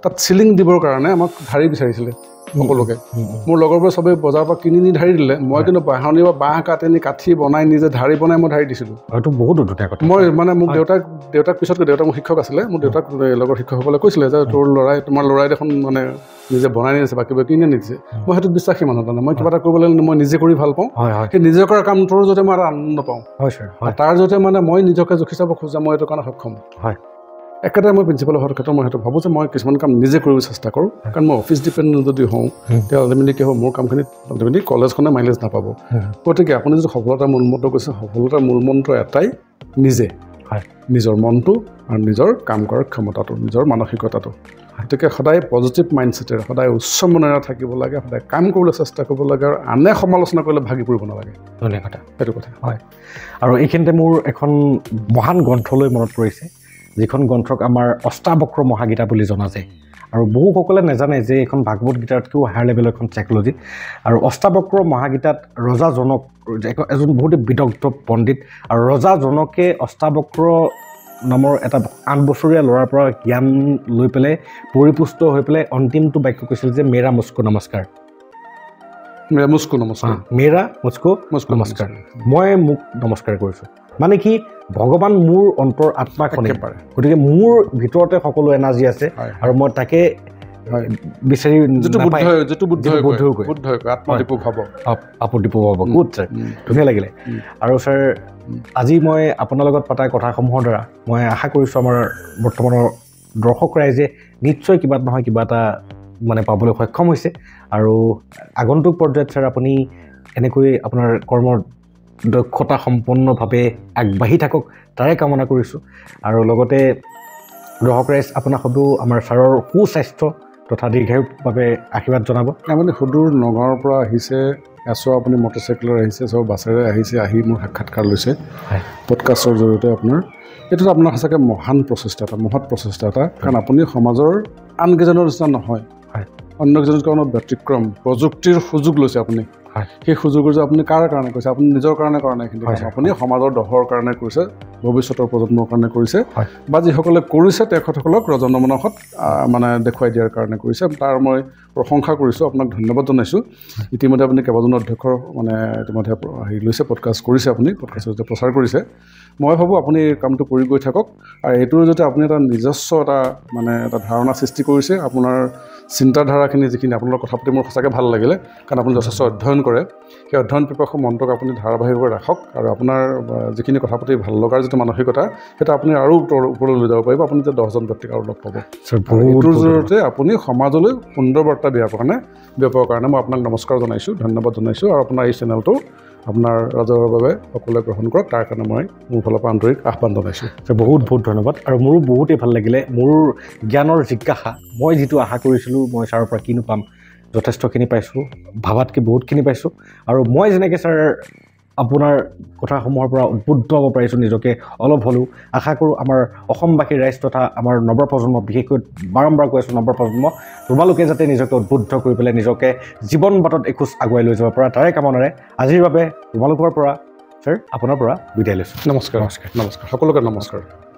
[SPEAKER 2] তাত চিলিং দিবৰ কাৰণে আমাক ধাৰি বিচাৰিছিলে সকলোকে মোৰ লগৰবোৰে চবেই বজাৰৰ পৰা কিনি নি ধাৰি দিলে মই কিন্তু বাঁহনি বা বাঁহ কাটি নি কাঠি বনাই নিজে ধাৰি বনাই মই ধাৰি দিছিলোঁ
[SPEAKER 1] হয়তো বহুত ধুনীয়া কথা
[SPEAKER 2] মই মানে মোক দেউতাক পিছতকৈ দেউতাক মোৰ শিক্ষক আছিলে মোৰ দেউতাক লগৰ শিক্ষকসকলে কৈছিলে যে তোমাৰ ল'ৰাই দেখোন মানে নিজে বনাই নিছে বা কিবা কিনি নিছে মই সেইটোত বিশ্বাসী মানুহ তাৰমানে মই কিবা এটা কৰিবলৈ মই নিজে কৰি ভাল পাওঁ সেই নিজে কৰা কামটোৰ য'তে মই এটা আনন্দ পাওঁ তাৰ য'তে মানে মই নিজকে জুখি চাব খোজা মই এইটো কাৰণে সক্ষম একেটাই মই প্ৰিন্সিপাল হোৱাৰ ক্ষেত্ৰত মই সেইটো ভাবোঁ যে মই কিছুমান কাম নিজে কৰিব চেষ্টা কৰোঁ কাৰণ মই অফিচ ডিপেণ্ডেণ্ট যদি হওঁ তেতিয়া আল্টিমেটলি কি হ'ব মোৰ কামখিনিত আল্টিমেটলি কলেজখনে মাইলেজ নাপাব গতিকে আপুনি যদি সফলতাৰ মূল মন্ত্ৰ কৈছে সফলতাৰ মূল মন্ত্ৰ এটাই নিজে নিজৰ মনটো আৰু নিজৰ কাম কৰাৰ ক্ষমতাটো নিজৰ মানসিকতাটো গতিকে সদায় পজিটিভ মাইণ্ডছেটেৰে সদায় উচ্চ মনেৰে থাকিব লাগে সদায় কাম কৰিবলৈ চেষ্টা কৰিব লাগে আৰু আনে সমালোচনা কৰিলে ভাগি পৰিব নালাগে
[SPEAKER 1] ধুনীয়া কথা
[SPEAKER 2] সেইটো কথা
[SPEAKER 1] হয় আৰু এইখিনিতে মোৰ এখন মহান গ্ৰন্থলৈ মনত পৰিছে যিখন গ্ৰন্থক আমাৰ অষ্টাবক্ৰ মহাগীতা বুলি জনা যায় আৰু বহুসকলে নাজানে যে এইখন ভাগৱত গীতাতকৈও হায়াৰ লেভেলৰ এখন চাইকলজি আৰু অষ্টাবক্ৰ মহাগীতাত ৰজা জনক এজন বহুতে বিদগ্ধ পণ্ডিত আৰু ৰজা জনকে অষ্টাবক্ৰ নামৰ এটা 8 বছৰীয়া ল'ৰাৰ পৰা জ্ঞান লৈ পেলাই পৰিপুষ্ট হৈ পেলাই অন্তিমটো বাক্য কৈছিল যে মেৰা মুস্কো নমস্কাৰ মেৰা মুস্কো নমস্কাৰ মই মোক নমস্কাৰ কৰিছোঁ মানে কি ভগৱান মোৰ অন্তৰ আত্মাখনে পাৰে গতিকে মোৰ ভিতৰতে সকলো এনাৰ্জি আছে আৰু মই তাকে বিচাৰি ধুনীয়া লাগিলে আৰু ছাৰ আজি মই আপোনাৰ লগত পতা কথাসমূহৰ দ্বাৰা মই আশা কৰিছোঁ আমাৰ বৰ্তমানৰ দৰ্শক ৰাইজে নিশ্চয় কিবা নহয় কিবা এটা মানে পাবলৈ সক্ষম হৈছে আৰু আগন্তুক পৰ্যায়ত ছাৰ আপুনি এনেকৈ আপোনাৰ কৰ্মৰ দক্ষতা সম্পন্নভাৱে আগবাঢ়ি থাকক তাৰে কামনা কৰিছোঁ আৰু লগতে দৰ্শক ৰাইজ আপোনাক সদৌ আমাৰ ছাৰৰ সুস্বাস্থ্য তথা দীৰ্ঘায়ুৰ বাবে আশীৰ্বাদ জনাব
[SPEAKER 2] আপুনি সুদূৰ নগাঁৱৰ পৰা আহিছে আপুনি মটৰচাইকেলত আহিছে চব বাছেৰে আহিছে আহি মোৰ সাক্ষাৎকাৰ লৈছে পডকাষ্টৰ জৰিয়তে এইটোতো আপোনাৰ সঁচাকৈ মহান প্ৰচেষ্টা এটা মহৎ প্ৰচেষ্টা এটা কাৰণ আপুনি সমাজৰ আনকেইজনৰ নিচিনা নহয় অন্য কেইজনৰ কাৰণে ব্যতিক্ৰম প্ৰযুক্তিৰ সুযোগ লৈছে আপুনি সেই সুযোগৰ যে আপুনি কাৰ কাৰণে কৰিছে আপুনি নিজৰ কাৰণে কৰা নাই কিন্তু আপুনি সমাজৰ দহৰ কাৰণে কৰিছে ভৱিষ্যতৰ প্ৰজন্মৰ কাৰণে কৰিছে বা যিসকলে কৰিছে তেখেতসকলক জনমানসত মানে দেখুৱাই দিয়াৰ কাৰণে কৰিছে তাৰ মই প্ৰশংসা কৰিছোঁ আপোনাক ধন্যবাদ জনাইছোঁ ইতিমধ্যে আপুনি কেইবাজনো অধ্যক্ষৰ মানে ইতিমধ্যে লৈছে পডকাষ্ট কৰিছে আপুনি পডকাষ্টৰ জৰিয়তে প্ৰচাৰ কৰিছে মই ভাবোঁ আপুনি এই কামটো কৰি গৈ থাকক আৰু এইটোৰ জৰিয়তে আপুনি এটা নিজস্ব এটা মানে এটা ধাৰণা সৃষ্টি কৰিছে আপোনাৰ চিন্তাধাৰাখিনি যিখিনি আপোনাৰ কথা পাতি মোৰ সঁচাকৈ ভাল লাগিলে কাৰণ আপুনি যথেষ্ট অধ্যয়ন কৰে সেই অধ্যয়ন পিপাসু মনটোক আপুনি ধাৰাবাহিকভাৱে ৰাখক আৰু আপোনাৰ যিখিনি কথা পাতি ভাল লগাৰ যিটো মানসিকতা সেইটো আপুনি আৰু ওপৰলৈ লৈ যাব পাৰিব আপুনি যে 10জন ব্যক্তিক আৰু লগ পাব এইটোৰ জৰিয়তে আপুনি সমাজলৈ সুন্দৰ বাৰ্তা দিয়াৰ কাৰণে মই আপোনাক নমস্কাৰ জনাইছোঁ ধন্যবাদ জনাইছোঁ আৰু আপোনাৰ এই চেনেলটো আপোনাৰ ৰাজহুৱাৰ বাবে সকলোৱে গ্ৰহণ কৰক তাৰ কাৰণে মই মোৰ ফালৰ পৰা আন্তৰিক আহ্বান জনাইছোঁ
[SPEAKER 1] বহুত বহুত ধন্যবাদ আৰু মোৰো বহুতেই ভাল লাগিলে মোৰ জ্ঞানৰ জিজ্ঞাসা মই যিটো আশা কৰিছিলোঁ মই ছাৰৰ পৰা কিনো পাম যথেষ্টখিনি পাইছোঁ ভাবাতকৈ বহুতখিনি পাইছোঁ আৰু মই যেনেকৈ ছাৰ আপোনাৰ কথাসমূহৰ পৰা উদ্বুদ্ধ হ'ব পাৰিছোঁ নিজকে অলপ হ'লেও আশা কৰোঁ আমাৰ অসমবাসী ৰাইজ তথা আমাৰ নৱপ্ৰজন্ম বিশেষকৈ বাৰম্বাৰ কৈ আছোঁ নৱপ্ৰজন্ম তোমালোকে যাতে নিজকে উদ্বুদ্ধ কৰি পেলাই নিজকে জীৱন বাটত এখোজ আগুৱাই লৈ যাব পৰা তাৰে কামনাৰে আজিৰ বাবে তোমালোকৰ পৰা ছাৰ আপোনাৰ পৰা বিদায় লৈছোঁ
[SPEAKER 2] নমস্কাৰ সকলোকে নমস্কাৰ